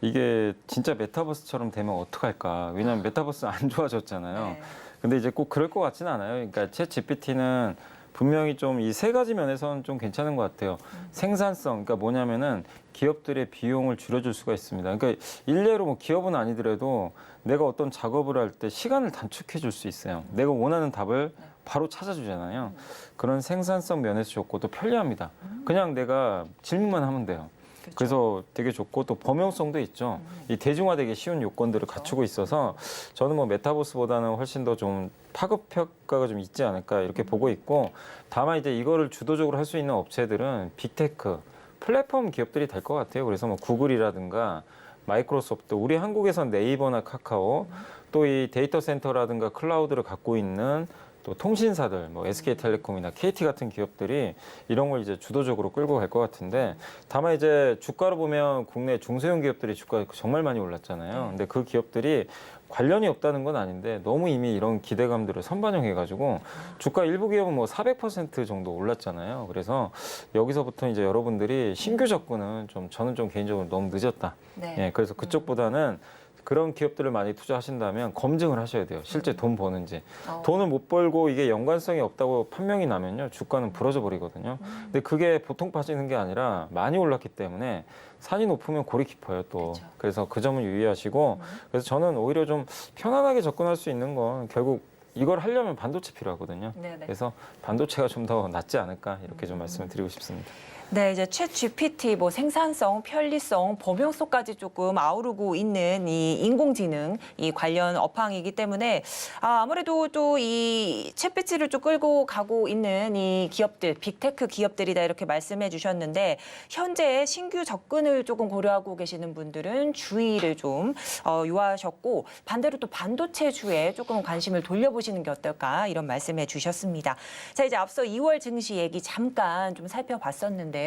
이게 진짜 메타버스처럼 되면 어떡할까? 왜냐하면 메타버스 안 좋아졌잖아요. 근데 이제 꼭 그럴 것 같지는 않아요. 그러니까 챗 GPT는 분명히 좀 이 세 가지 면에서는 좀 괜찮은 것 같아요. 생산성, 그러니까 뭐냐면은 기업들의 비용을 줄여줄 수가 있습니다. 그러니까 일례로 뭐 기업은 아니더라도 내가 어떤 작업을 할 때 시간을 단축해 줄 수 있어요. 내가 원하는 답을 바로 찾아주잖아요. 그런 생산성 면에서 좋고 또 편리합니다. 그냥 내가 질문만 하면 돼요. 그래서 되게 좋고 또 범용성도 있죠. 이 대중화되기 쉬운 요건들을 갖추고 있어서 저는 뭐 메타버스보다는 훨씬 더 좀 파급 효과가 좀 있지 않을까 이렇게 보고 있고, 다만 이제 이거를 주도적으로 할 수 있는 업체들은 빅테크, 플랫폼 기업들이 될 것 같아요. 그래서 뭐 구글이라든가 마이크로소프트, 우리 한국에선 네이버나 카카오, 또 이 데이터 센터라든가 클라우드를 갖고 있는 또 통신사들, 뭐 SK텔레콤이나 KT 같은 기업들이 이런 걸 이제 주도적으로 끌고 갈 것 같은데, 다만 이제 주가로 보면 국내 중소형 기업들이 주가가 정말 많이 올랐잖아요. 근데 그 기업들이 관련이 없다는 건 아닌데 너무 이미 이런 기대감들을 선반영해가지고 주가 일부 기업은 뭐 400% 정도 올랐잖아요. 그래서 여기서부터 이제 여러분들이 신규 접근은 좀 저는 좀 개인적으로 너무 늦었다. 네. 예, 그래서 그쪽보다는 그런 기업들을 많이 투자하신다면 검증을 하셔야 돼요. 실제 돈 버는지. 돈을 못 벌고 이게 연관성이 없다고 판명이 나면요, 주가는 부러져 버리거든요. 근데 그게 보통 빠지는 게 아니라 많이 올랐기 때문에 산이 높으면 골이 깊어요, 또. 그렇죠. 그래서 그 점은 유의하시고, 그래서 저는 오히려 좀 편안하게 접근할 수 있는 건 결국 이걸 하려면 반도체 필요하거든요. 네네. 그래서 반도체가 좀 더 낫지 않을까 이렇게 좀 말씀을 드리고 싶습니다. 네, 이제 챗 GPT, 뭐 생산성, 편리성, 범용성까지 조금 아우르고 있는 이 인공지능 이 관련 업황이기 때문에 아무래도 또 이 챗GPT를 좀 끌고 가고 있는 이 기업들, 빅테크 기업들이다 이렇게 말씀해 주셨는데, 현재 신규 접근을 조금 고려하고 계시는 분들은 주의를 좀 요하셨고, 반대로 또 반도체주에 조금 관심을 돌려보시는 게 어떨까 이런 말씀해 주셨습니다. 자, 이제 앞서 2월 증시 얘기 잠깐 좀 살펴봤었는데요.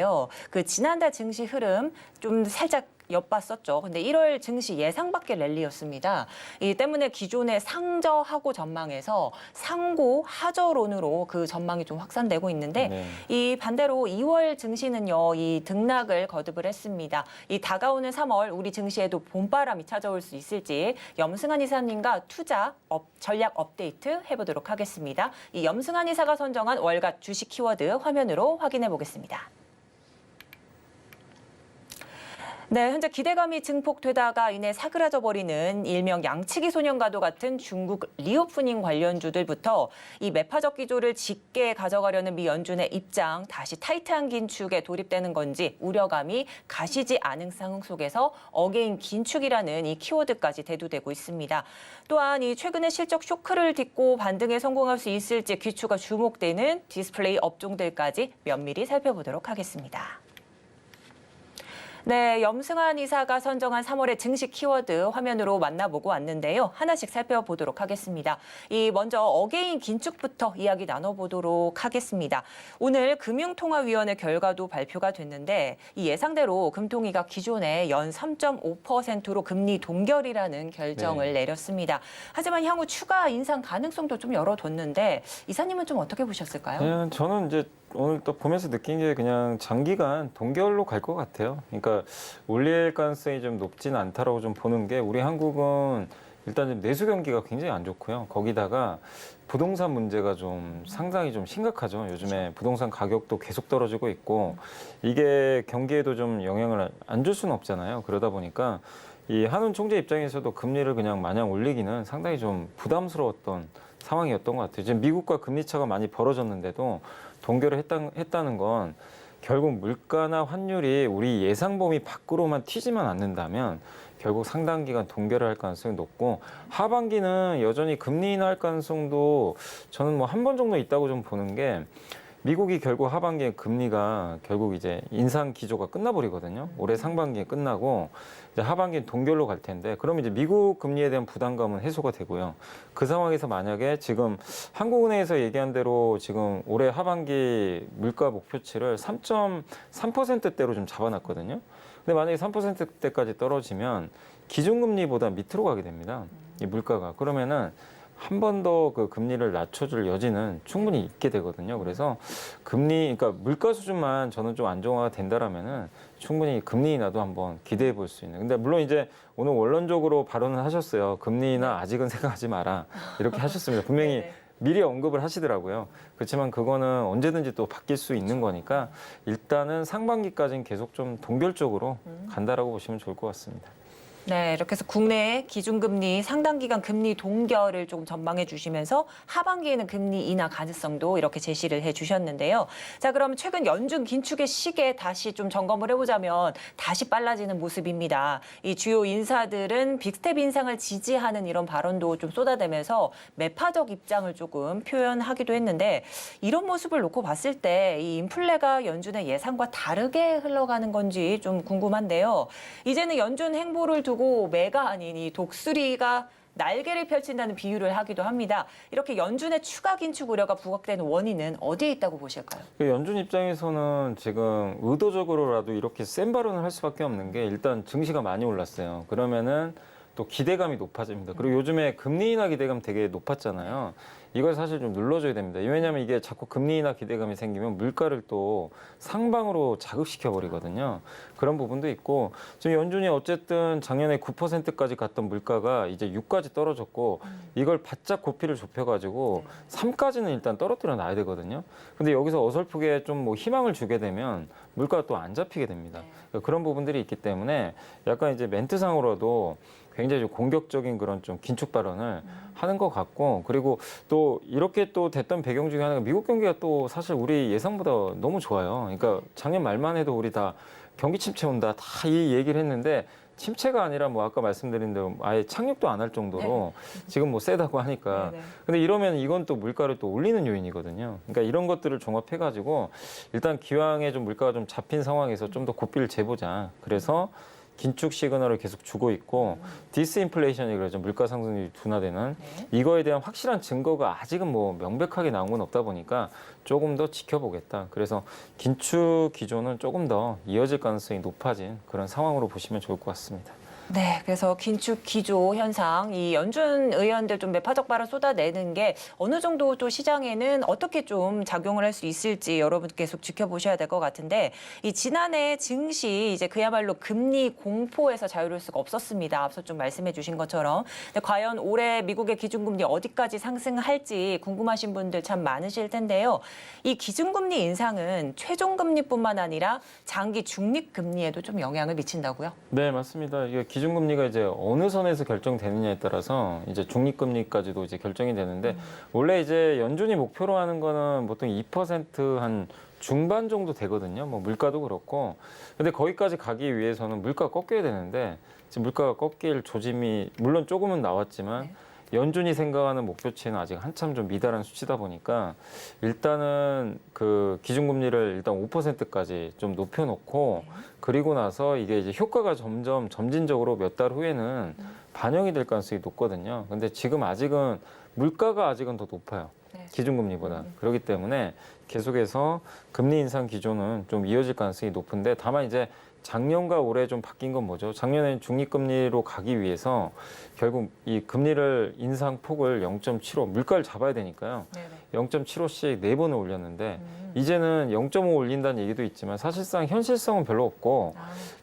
그 지난달 증시 흐름 좀 살짝 엿봤었죠. 근데 1월 증시 예상 밖의 랠리였습니다. 이 때문에 기존의 상저하고 전망에서 상고 하저론으로 그 전망이 좀 확산되고 있는데, 네. 이 반대로 2월 증시는요, 이 등락을 거듭을 했습니다. 이 다가오는 3월 우리 증시에도 봄바람이 찾아올 수 있을지 염승한 이사님과 투자 전략 업데이트 해보도록 하겠습니다. 이 염승한 이사가 선정한 월가 주식 키워드 화면으로 확인해 보겠습니다. 네, 현재 기대감이 증폭되다가 이내 사그라져 버리는 일명 양치기 소년과도 같은 중국 리오프닝 관련주들부터 이 매파적 기조를 짙게 가져가려는 미 연준의 입장, 다시 타이트한 긴축에 돌입되는 건지 우려감이 가시지 않은 상황 속에서 어게인 긴축이라는 이 키워드까지 대두되고 있습니다. 또한 이 최근의 실적 쇼크를 딛고 반등에 성공할 수 있을지 귀추가 주목되는 디스플레이 업종들까지 면밀히 살펴보도록 하겠습니다. 네, 염승한 이사가 선정한 3월의 증시 키워드 화면으로 만나보고 왔는데요. 하나씩 살펴보도록 하겠습니다. 먼저 어게인 긴축부터 이야기 나눠보도록 하겠습니다. 오늘 금융통화위원회 결과도 발표가 됐는데, 이 예상대로 금통위가 기존에 연 3.5%로 금리 동결이라는 결정을 내렸습니다. 하지만 향후 추가 인상 가능성도 좀 열어뒀는데, 이사님은 좀 어떻게 보셨을까요? 네, 저는 이제 오늘 또 보면서 느낀 게 그냥 장기간 동결로 갈 것 같아요. 그러니까 올릴 가능성이 좀 높지는 않다라고 좀 보는 게, 우리 한국은 일단 좀 내수 경기가 굉장히 안 좋고요. 거기다가 부동산 문제가 좀 상당히 좀 심각하죠. 요즘에 부동산 가격도 계속 떨어지고 있고, 이게 경기에도 좀 영향을 안 줄 수는 없잖아요. 그러다 보니까 이 한은 총재 입장에서도 금리를 그냥 마냥 올리기는 상당히 좀 부담스러웠던 상황이었던 것 같아요. 지금 미국과 금리 차가 많이 벌어졌는데도 동결을 했다는 건 결국 물가나 환율이 우리 예상 범위 밖으로만 튀지만 않는다면 결국 상당 기간 동결을 할 가능성이 높고, 하반기는 여전히 금리 인하할 가능성도 저는 뭐 한 번 정도 있다고 좀 보는 게, 미국이 결국 하반기에 금리가 결국 이제 인상 기조가 끝나버리거든요. 올해 상반기에 끝나고 이제 하반기에 동결로 갈 텐데, 그럼 이제 미국 금리에 대한 부담감은 해소가 되고요. 그 상황에서 만약에 지금 한국은행에서 얘기한 대로 지금 올해 하반기 물가 목표치를 3.3%대로 좀 잡아놨거든요. 근데 만약에 3%대까지 떨어지면 기준금리보다 밑으로 가게 됩니다. 이 물가가. 그러면은 한 번 더 그 금리를 낮춰줄 여지는 충분히 있게 되거든요. 그래서 그러니까 물가 수준만 저는 좀 안정화가 된다라면은 충분히 금리 인하도 한번 기대해 볼 수 있는. 근데 물론 이제 오늘 원론적으로 발언을 하셨어요. 금리 인하 아직은 생각하지 마라. 이렇게 하셨습니다. 분명히 미리 언급을 하시더라고요. 그렇지만 그거는 언제든지 또 바뀔 수 있는 거니까 일단은 상반기까지는 계속 좀 동결적으로 간다라고 보시면 좋을 것 같습니다. 네, 이렇게 해서 국내 기준금리 상당 기간 금리 동결을 조금 전망해 주시면서 하반기에는 금리 인하 가능성도 이렇게 제시를 해 주셨는데요. 자, 그럼 최근 연준 긴축의 시계 다시 좀 점검을 해보자면 다시 빨라지는 모습입니다. 이 주요 인사들은 빅스텝 인상을 지지하는 이런 발언도 좀 쏟아내면서 매파적 입장을 조금 표현하기도 했는데 이런 모습을 놓고 봤을 때 이 인플레가 연준의 예상과 다르게 흘러가는 건지 좀 궁금한데요. 이제는 연준 행보를 두고 매가 아닌 이 독수리가 날개를 펼친다는 비유를 하기도 합니다. 이렇게 연준의 추가 긴축 우려가 부각되는 원인은 어디에 있다고 보실까요? 연준 입장에서는 지금 의도적으로라도 이렇게 센 발언을 할 수밖에 없는 게 일단 증시가 많이 올랐어요. 그러면은 또 기대감이 높아집니다. 그리고 요즘에 금리 인하 기대감 되게 높았잖아요. 이걸 사실 좀 눌러줘야 됩니다. 왜냐하면 이게 자꾸 금리 인하 기대감이 생기면 물가를 또 상방으로 자극시켜 버리거든요. 그런 부분도 있고 지금 연준이 어쨌든 작년에 9%까지 갔던 물가가 이제 6까지 떨어졌고 이걸 바짝 고삐를 좁혀가지고 3까지는 일단 떨어뜨려 놔야 되거든요. 근데 여기서 어설프게 좀 뭐 희망을 주게 되면 물가가 또 안 잡히게 됩니다. 그런 부분들이 있기 때문에 약간 이제 멘트상으로도 굉장히 좀 공격적인 그런 좀 긴축 발언을 하는 것 같고 그리고 또 이렇게 또 됐던 배경 중에 하나가 미국 경기가 또 사실 우리 예상보다 너무 좋아요. 그러니까 작년 말만 해도 우리 다 경기 침체 온다 다 이 얘기를 했는데 침체가 아니라 뭐 아까 말씀드린 대로 아예 착륙도 안 할 정도로 지금 뭐 세다고 하니까 근데 이러면 이건 또 물가를 또 올리는 요인이거든요. 그러니까 이런 것들을 종합해가지고 일단 기왕에 좀 물가가 좀 잡힌 상황에서 좀 더 고삐를 재보자. 그래서 긴축 시그널을 계속 주고 있고 디스인플레이션이 그러죠. 물가 상승률이 둔화되는 이거에 대한 확실한 증거가 아직은 뭐 명백하게 나온 건 없다 보니까 조금 더 지켜보겠다. 그래서 긴축 기조는 조금 더 이어질 가능성이 높아진 그런 상황으로 보시면 좋을 것 같습니다. 네, 그래서 긴축 기조 현상, 이 연준 의원들 좀 매파적 발언 쏟아내는 게 어느 정도 또 시장에는 어떻게 좀 작용을 할 수 있을지 여러분 계속 지켜보셔야 될 것 같은데 이 지난해 증시 이제 그야말로 금리 공포에서 자유로울 수가 없었습니다. 앞서 좀 말씀해 주신 것처럼. 근데 과연 올해 미국의 기준금리 어디까지 상승할지 궁금하신 분들 참 많으실 텐데요. 이 기준금리 인상은 최종금리뿐만 아니라 장기 중립금리에도 좀 영향을 미친다고요? 네, 맞습니다. 이게 기준금리가 이제 어느 선에서 결정되느냐에 따라서 이제 중립금리까지도 이제 결정이 되는데 원래 이제 연준이 목표로 하는 거는 보통 2%한 중반 정도 되거든요. 뭐 물가도 그렇고. 근데 거기까지 가기 위해서는 물가가 꺾여야 되는데 지금 물가가 꺾일 조짐이 물론 조금은 나왔지만 연준이 생각하는 목표치는 아직 한참 좀 미달한 수치다 보니까 일단은 그 기준금리를 일단 5%까지 좀 높여놓고 그리고 나서 이게 이제 효과가 점점 점진적으로 몇 달 후에는 반영이 될 가능성이 높거든요. 근데 지금 아직은 물가가 아직은 더 높아요. 기준금리보다. 그렇기 때문에 계속해서 금리 인상 기조는 좀 이어질 가능성이 높은데 다만 이제 작년과 올해 좀 바뀐 건 뭐죠? 작년에는 중립금리로 가기 위해서 결국 이 금리를 인상폭을 0.75, 물가를 잡아야 되니까요. 0.75씩 4번을 올렸는데 이제는 0.5 올린다는 얘기도 있지만 사실상 현실성은 별로 없고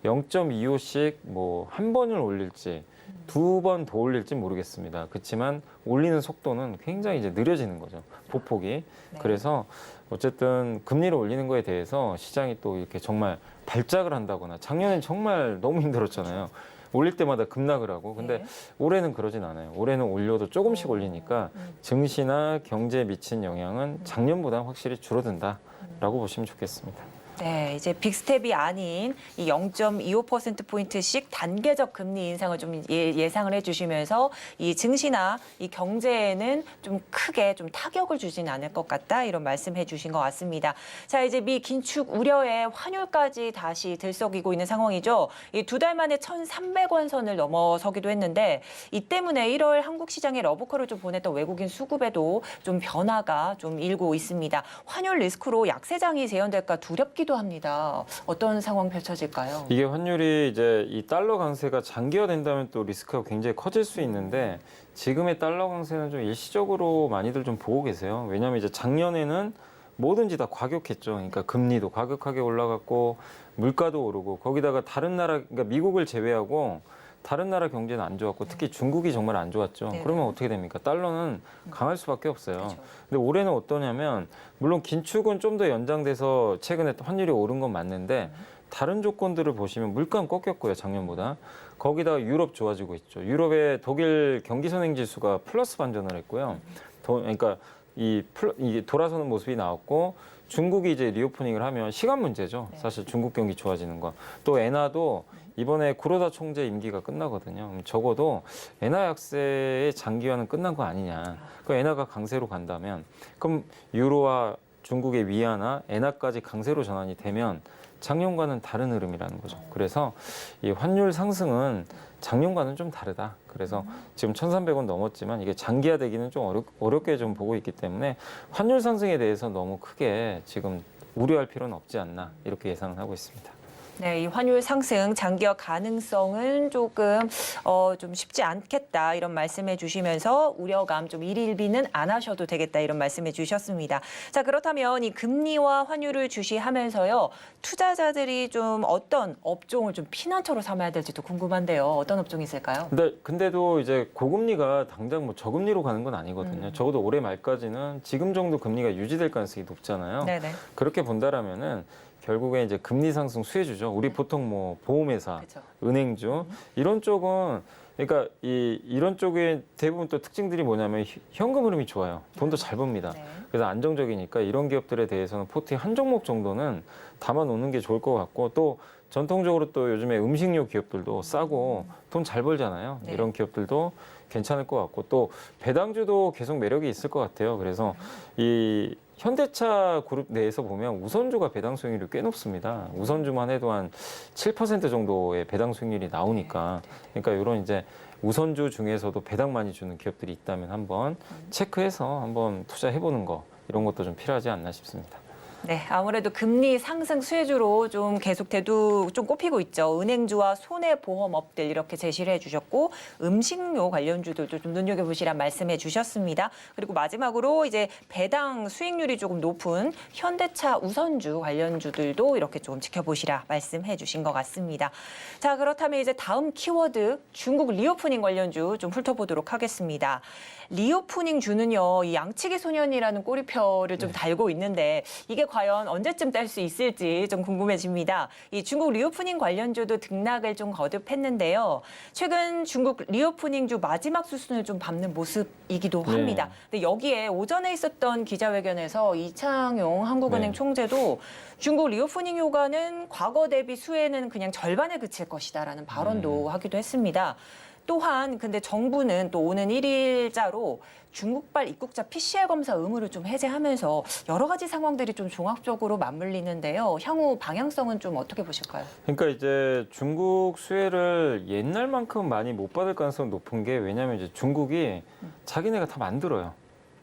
0.25씩 뭐 한 번을 올릴지 2번 더 올릴지 모르겠습니다. 그렇지만 올리는 속도는 굉장히 이제 느려지는 거죠. 보폭이. 그래서 어쨌든 금리를 올리는 거에 대해서 시장이 또 이렇게 정말 발작을 한다거나 작년엔 정말 너무 힘들었잖아요. 올릴 때마다 급락을 하고. 근데 올해는 그러진 않아요. 올해는 올려도 조금씩 올리니까 증시나 경제에 미친 영향은 작년보다 확실히 줄어든다라고 보시면 좋겠습니다. 네, 이제 빅스텝이 아닌 이 0.25%포인트씩 단계적 금리 인상을 좀 예상을 해주시면서 이 증시나 이 경제에는 좀 크게 좀 타격을 주지는 않을 것 같다 이런 말씀해 주신 것 같습니다. 자, 이제 미 긴축 우려에 환율까지 다시 들썩이고 있는 상황이죠. 이 2달 만에 1,300원 선을 넘어서기도 했는데 이 때문에 1월 한국 시장에 러브콜을 좀 보냈던 외국인 수급에도 좀 변화가 좀 일고 있습니다. 환율 리스크로 약세장이 재현될까 두렵기도 합니다. 어떤 상황 펼쳐질까요? 이게 환율이 이제 이 달러 강세가 장기화된다면 또 리스크가 굉장히 커질 수 있는데 지금의 달러 강세는 좀 일시적으로 많이들 좀 보고 계세요. 왜냐하면 이제 작년에는 뭐든지 다 과격했죠. 그러니까 금리도 과격하게 올라갔고 물가도 오르고 거기다가 다른 나라, 그러니까 미국을 제외하고 다른 나라 경제는 안 좋았고 특히 중국이 정말 안 좋았죠. 그러면 어떻게 됩니까? 달러는 강할 수밖에 없어요. 근데 올해는 어떠냐면 물론 긴축은 좀 더 연장돼서 최근에 환율이 오른 건 맞는데 다른 조건들을 보시면 물가는 꺾였고요. 작년보다. 거기다가 유럽 좋아지고 있죠. 유럽의 독일 경기 선행 지수가 플러스 반전을 했고요. 그러니까 이게 돌아서는 모습이 나왔고 중국이 이제 리오프닝을 하면 시간 문제죠. 사실 중국 경기 좋아지는 거. 또 엔화도 이번에 구로다 총재 임기가 끝나거든요. 적어도 엔화 약세의 장기화는 끝난 거 아니냐. 그 엔화가 강세로 간다면 그럼 유로와 중국의 위안화, 엔화까지 강세로 전환이 되면 작년과는 다른 흐름이라는 거죠. 그래서 이 환율 상승은 작년과는 좀 다르다. 그래서 지금 1,300원 넘었지만 이게 장기화되기는 좀 어렵게 좀 보고 있기 때문에 환율 상승에 대해서 너무 크게 지금 우려할 필요는 없지 않나 이렇게 예상을 하고 있습니다. 네, 이 환율 상승 장기화 가능성은 조금 좀 쉽지 않겠다 이런 말씀해 주시면서 우려감 좀 일일비는 안 하셔도 되겠다 이런 말씀해 주셨습니다. 자, 그렇다면 이 금리와 환율을 주시하면서요. 투자자들이 좀 어떤 업종을 좀 피난처로 삼아야 될지도 궁금한데요. 어떤 업종이 있을까요? 근데도 이제 고금리가 당장 뭐 저금리로 가는 건 아니거든요. 적어도 올해 말까지는 지금 정도 금리가 유지될 가능성이 높잖아요. 네네. 그렇게 본다라면은 결국에 이제 금리 상승 수혜주죠. 우리 보통 뭐 보험회사, 그쵸. 은행주 이런 쪽은 그러니까 이런 쪽의 대부분 또 특징들이 뭐냐면 현금 흐름이 좋아요. 돈도 잘 법니다. 네. 그래서 안정적이니까 이런 기업들에 대해서는 포트에 한 종목 정도는 담아 놓는 게 좋을 것 같고 또 전통적으로 또 요즘에 음식료 기업들도 싸고 돈 잘 벌잖아요. 네. 이런 기업들도 괜찮을 것 같고 또 배당주도 계속 매력이 있을 것 같아요. 그래서 이 현대차 그룹 내에서 보면 우선주가 배당 수익률이 꽤 높습니다. 우선주만 해도 한 7% 정도의 배당 수익률이 나오니까 그러니까 이런 이제 우선주 중에서도 배당 많이 주는 기업들이 있다면 한번 체크해서 한번 투자해보는 거 이런 것도 좀 필요하지 않나 싶습니다. 네, 아무래도 금리 상승 수혜주로 좀 계속 좀 꼽히고 있죠. 은행주와 손해보험업들 이렇게 제시를 해주셨고 음식료 관련주들도 좀 눈여겨보시란 말씀해 주셨습니다. 그리고 마지막으로 이제 배당 수익률이 조금 높은 현대차 우선주 관련주들도 이렇게 좀 지켜보시라 말씀해 주신 것 같습니다. 자, 그렇다면 이제 다음 키워드 중국 리오프닝 관련주 좀 훑어보도록 하겠습니다. 리오프닝 주는요, 이 양치기 소년이라는 꼬리표를 좀 달고 있는데 이게 과연 언제쯤 딸 수 있을지 좀 궁금해집니다. 이 중국 리오프닝 관련주도 등락을 좀 거듭했는데요. 최근 중국 리오프닝주 마지막 수순을 좀 밟는 모습이기도 합니다. 근데 여기에 오전에 있었던 기자회견에서 이창용 한국은행 총재도 중국 리오프닝 효과는 과거 대비 수혜는 그냥 절반에 그칠 것이다라는 발언도 하기도 했습니다. 또한 근데 정부는 또 오는 1일자로 중국발 입국자 PCR 검사 의무를 좀 해제하면서 여러 가지 상황들이 좀 종합적으로 맞물리는데요. 향후 방향성은 좀 어떻게 보실까요? 그러니까 이제 중국 수혜를 옛날만큼 많이 못 받을 가능성이 높은 게 왜냐하면 이제 중국이 자기네가 다 만들어요.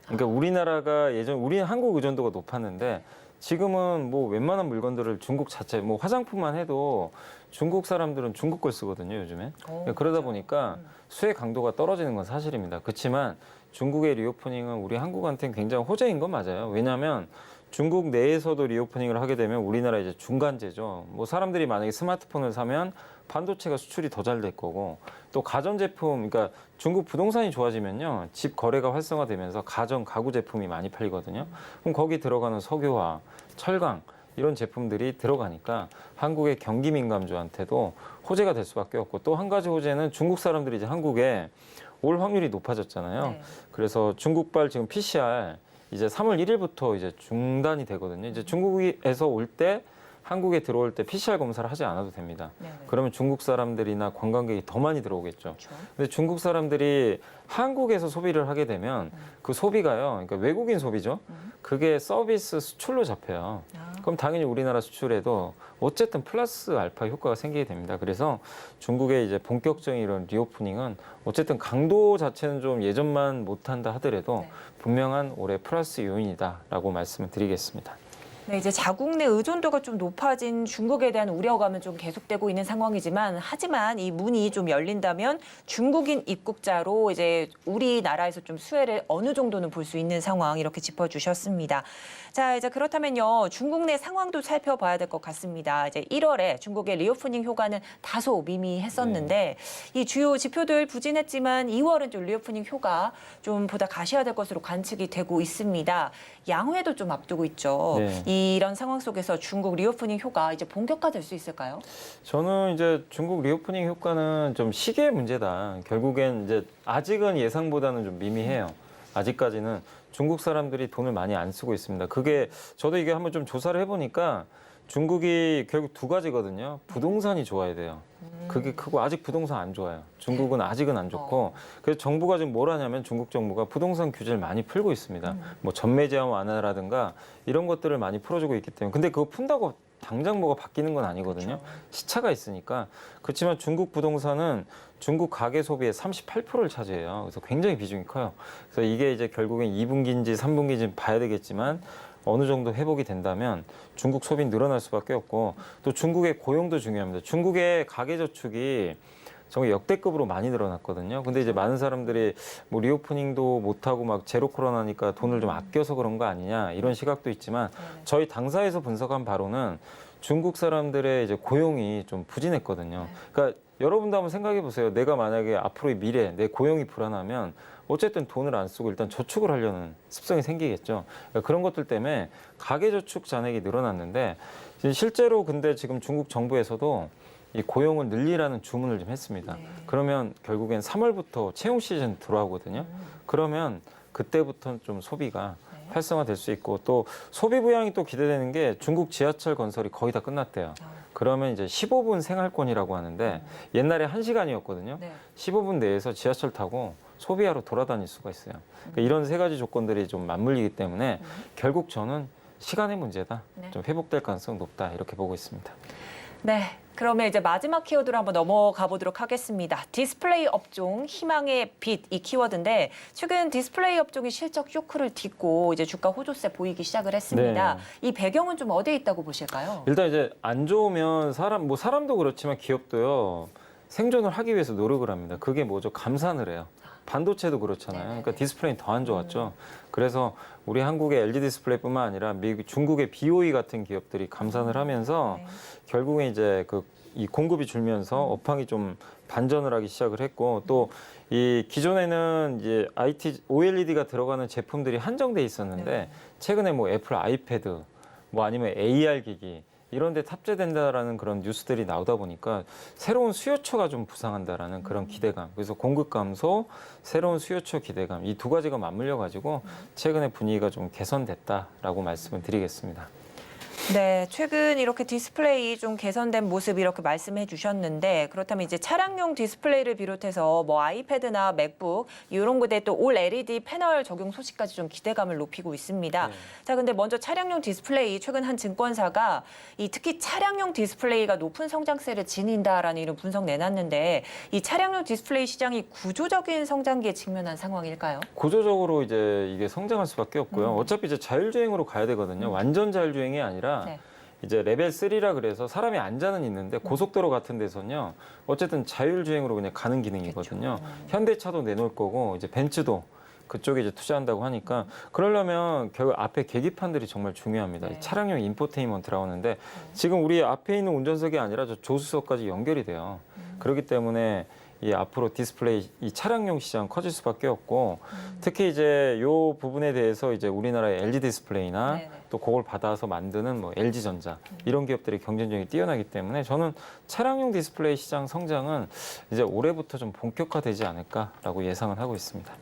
그러니까 우리나라가 우리 한국 의존도가 높았는데 지금은 뭐 웬만한 물건들을 중국 자체, 뭐 화장품만 해도 중국 사람들은 중국 걸 쓰거든요, 요즘에. 그러다 보니까 수혜 강도가 떨어지는 건 사실입니다. 그렇지만 중국의 리오프닝은 우리 한국한테는 굉장히 호재인 건 맞아요. 왜냐하면 중국 내에서도 리오프닝을 하게 되면 우리나라 이제 중간재죠. 뭐 사람들이 만약에 스마트폰을 사면 반도체가 수출이 더 잘 될 거고 또 가전제품, 그러니까 중국 부동산이 좋아지면요. 집 거래가 활성화되면서 가구 제품이 많이 팔리거든요. 그럼 거기 들어가는 석유화, 철강 이런 제품들이 들어가니까 한국의 경기 민감주한테도 호재가 될 수밖에 없고 또 한 가지 호재는 중국 사람들이 이제 한국에 올 확률이 높아졌잖아요. 네. 그래서 중국발 지금 PCR 이제 3월 1일부터 이제 중단이 되거든요. 이제 중국에서 올 때 한국에 들어올 때 PCR 검사를 하지 않아도 됩니다. 네네. 그러면 중국 사람들이나 관광객이 더 많이 들어오겠죠. 그렇죠. 근데 중국 사람들이 한국에서 소비를 하게 되면 그 소비가요, 그러니까 외국인 소비죠. 그게 서비스 수출로 잡혀요. 그럼 당연히 우리나라 수출에도 어쨌든 플러스 알파 효과가 생기게 됩니다. 그래서 중국의 이제 본격적인 이런 리오프닝은 어쨌든 강도 자체는 좀 예전만 못한다 하더라도 분명한 올해 플러스 요인이다라고 말씀을 드리겠습니다. 네, 이제 자국 내 의존도가 좀 높아진 중국에 대한 우려감은 좀 계속되고 있는 상황이지만 하지만 이 문이 좀 열린다면 중국인 입국자로 이제 우리나라에서 좀 수혜를 어느 정도는 볼 수 있는 상황 이렇게 짚어주셨습니다. 자, 이제 그렇다면요. 중국 내 상황도 살펴봐야 될 것 같습니다. 이제 1월에 중국의 리오프닝 효과는 다소 미미했었는데 이 주요 지표들 부진했지만 2월은 좀 리오프닝 효과 좀 보다 가셔야 될 것으로 관측이 되고 있습니다. 양회도 좀 앞두고 있죠. 네. 이 이런 상황 속에서 중국 리오프닝 효과 이제 본격화될 수 있을까요? 저는 이제 중국 리오프닝 효과는 좀 시기의 문제다. 결국엔 이제 아직은 예상보다는 좀 미미해요. 아직까지는 중국 사람들이 돈을 많이 안 쓰고 있습니다. 그게 저도 이게 한번 좀 조사를 해보니까 중국이 결국 두 가지거든요. 부동산이 좋아야 돼요. 그게 크고 아직 부동산 안 좋아요. 중국은 아직은 안 좋고 그래서 정부가 지금 뭘 하냐면 중국 정부가 부동산 규제를 많이 풀고 있습니다. 뭐 전매 제한 완화라든가 이런 것들을 많이 풀어주고 있기 때문에 근데 그거 푼다고 당장 뭐가 바뀌는 건 아니거든요. 시차가 있으니까. 그렇지만 중국 부동산은 중국 가계 소비의 38%를 차지해요. 그래서 굉장히 비중이 커요. 그래서 이게 이제 결국엔 2분기인지 3분기인지 봐야 되겠지만 어느 정도 회복이 된다면 중국 소비는 늘어날 수밖에 없고 또 중국의 고용도 중요합니다. 중국의 가계저축이 정말 역대급으로 많이 늘어났거든요. 근데 이제 많은 사람들이 뭐 리오프닝도 못하고 막 제로 코로나니까 돈을 좀 아껴서 그런 거 아니냐 이런 시각도 있지만 저희 당사에서 분석한 바로는 중국 사람들의 이제 고용이 좀 부진했거든요. 그러니까 여러분도 한번 생각해 보세요. 내가 만약에 앞으로의 미래 내 고용이 불안하면 어쨌든 돈을 안 쓰고 일단 저축을 하려는 습성이 생기겠죠. 그러니까 그런 것들 때문에 가계저축 잔액이 늘어났는데 실제로 근데 지금 중국 정부에서도 이 고용을 늘리라는 주문을 좀 했습니다. 그러면 결국엔 3월부터 채용 시즌 들어오거든요. 그러면 그때부터 좀 소비가 활성화될 수 있고 또 소비 부양이 또 기대되는 게 중국 지하철 건설이 거의 다 끝났대요. 그러면 이제 15분 생활권이라고 하는데 옛날에 1시간이었거든요. 15분 내에서 지하철 타고 소비하러 돌아다닐 수가 있어요. 그러니까 이런 세 가지 조건들이 좀 맞물리기 때문에 결국 저는 시간의 문제다. 좀 회복될 가능성 높다. 이렇게 보고 있습니다. 네. 그러면 이제 마지막 키워드로 한번 넘어가 보도록 하겠습니다. 디스플레이 업종 희망의 빛 이 키워드인데 최근 디스플레이 업종이 실적 쇼크를 딛고 이제 주가 호조세 보이기 시작을 했습니다. 이 배경은 좀 어디에 있다고 보실까요? 일단 이제 안 좋으면 사람도 그렇지만 기업도요. 생존을 하기 위해서 노력을 합니다. 그게 뭐죠? 감산을 해요. 반도체도 그렇잖아요. 그러니까 디스플레이는 더 안 좋았죠. 그래서 우리 한국의 LG 디스플레이뿐만 아니라 중국의 BOE 같은 기업들이 감산을 하면서 결국에 이제 이 공급이 줄면서 업황이 좀 반전을 하기 시작을 했고 또 이 기존에는 이제 OLED가 들어가는 제품들이 한정돼 있었는데 최근에 뭐 애플 아이패드 뭐 아니면 AR 기기 이런 데 탑재된다라는 그런 뉴스들이 나오다 보니까 새로운 수요처가 좀 부상한다라는 그런 기대감. 그래서 공급 감소, 새로운 수요처 기대감. 이 두 가지가 맞물려 가지고 최근에 분위기가 좀 개선됐다라고 말씀을 드리겠습니다. 네, 최근 이렇게 디스플레이 좀 개선된 모습 이렇게 말씀해 주셨는데 그렇다면 이제 차량용 디스플레이를 비롯해서 뭐 아이패드나 맥북 이런 곳에 또 올 LED 패널 적용 소식까지 좀 기대감을 높이고 있습니다. 자, 근데 먼저 차량용 디스플레이 최근 한 증권사가 특히 차량용 디스플레이가 높은 성장세를 지닌다라는 이런 분석 내놨는데 이 차량용 디스플레이 시장이 구조적인 성장기에 직면한 상황일까요? 구조적으로 이제 이게 성장할 수밖에 없고요. 어차피 이제 자율주행으로 가야 되거든요. 완전 자율주행이 아니라 이제 레벨 3라 그래서 사람이 앉아는 있는데 고속도로 같은 데서는요. 어쨌든 자율주행으로 그냥 가는 기능이거든요. 현대차도 내놓을 거고 이제 벤츠도 그쪽에 이제 투자한다고 하니까 그러려면 결국 앞에 계기판들이 정말 중요합니다. 차량용 인포테인먼트라고 하는데 지금 우리 앞에 있는 운전석이 아니라 저 조수석까지 연결이 돼요. 그렇기 때문에 이 앞으로 디스플레이 이 차량용 시장 커질 수밖에 없고 특히 이제 요 부분에 대해서 이제 우리나라의 LG 디스플레이나 또 그걸 받아서 만드는 뭐 LG전자 이런 기업들의 경쟁력이 뛰어나기 때문에 저는 차량용 디스플레이 시장 성장은 이제 올해부터 좀 본격화되지 않을까라고 예상을 하고 있습니다.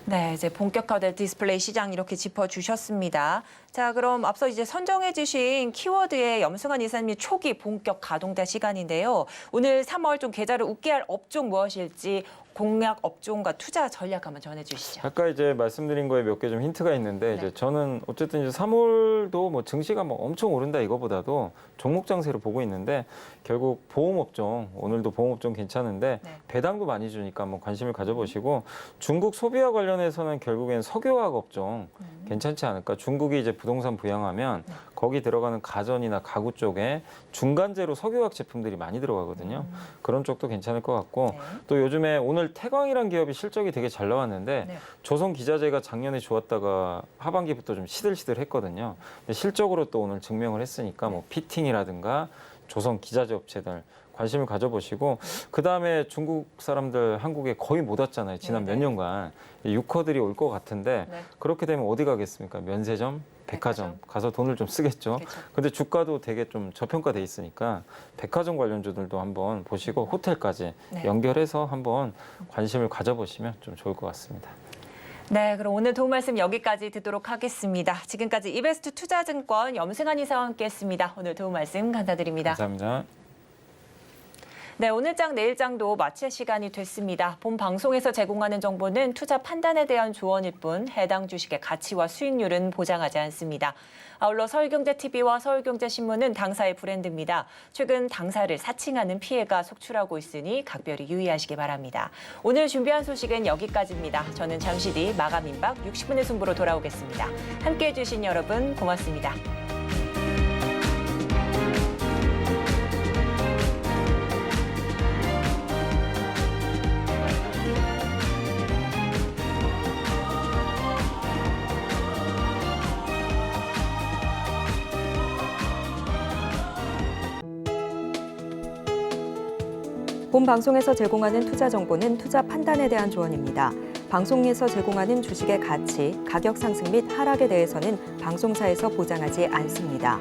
네, 이제 본격화될 디스플레이 시장 이렇게 짚어주셨습니다. 자, 그럼 앞서 이제 선정해 주신 키워드의 염승환 이사님이 초기 본격 가동될 시간인데요. 오늘 3월 좀 계좌를 웃게 할 업종 무엇일지 공략 업종과 투자 전략 한번 전해주시죠. 아까 이제 말씀드린 거에 몇 개 좀 힌트가 있는데 이제 저는 어쨌든 이제 3월도 뭐 증시가 뭐 엄청 오른다 이거보다도 종목 장세로 보고 있는데 결국 보험업종 오늘도 보험업종 괜찮은데 배당도 많이 주니까 한번 관심을 가져보시고 중국 소비와 관련해서는 결국엔 석유화학 업종 괜찮지 않을까. 중국이 이제 부동산 부양하면 거기 들어가는 가전이나 가구 쪽에 중간재로 석유화학 제품들이 많이 들어가거든요. 그런 쪽도 괜찮을 것 같고 또 요즘에 오늘 태광이란 기업이 실적이 되게 잘 나왔는데 조선 기자재가 작년에 좋았다가 하반기부터 좀 시들시들했거든요. 근데 실적으로 또 오늘 증명을 했으니까 뭐 피팅이라든가 조선 기자재 업체들 관심을 가져보시고 그다음에 중국 사람들 한국에 거의 못 왔잖아요. 지난 몇 년간. 유커들이 올 것 같은데 네. 그렇게 되면 어디 가겠습니까? 면세점, 백화점 가서 돈을 좀 쓰겠죠. 그렇죠. 근데 주가도 되게 좀 저평가돼 있으니까 백화점 관련주들도 한번 보시고 호텔까지 네. 연결해서 한번 관심을 가져보시면 좀 좋을 것 같습니다. 네, 그럼 오늘 도움 말씀 여기까지 듣도록 하겠습니다. 지금까지 이베스트 투자증권 염승한 이사와 함께했습니다. 오늘 도움 말씀 감사드립니다. 감사합니다. 네, 오늘장 내일장도 마칠 시간이 됐습니다. 본 방송에서 제공하는 정보는 투자 판단에 대한 조언일 뿐 해당 주식의 가치와 수익률은 보장하지 않습니다. 아울러 서울경제TV와 서울경제신문은 당사의 브랜드입니다. 최근 당사를 사칭하는 피해가 속출하고 있으니 각별히 유의하시기 바랍니다. 오늘 준비한 소식은 여기까지입니다. 저는 잠시 뒤 마감 임박 60분의 승부로 돌아오겠습니다. 함께해 주신 여러분 고맙습니다. 본 방송에서 제공하는 투자 정보는 투자 판단에 대한 조언입니다. 방송에서 제공하는 주식의 가치, 가격 상승 및 하락에 대해서는 방송사에서 보장하지 않습니다.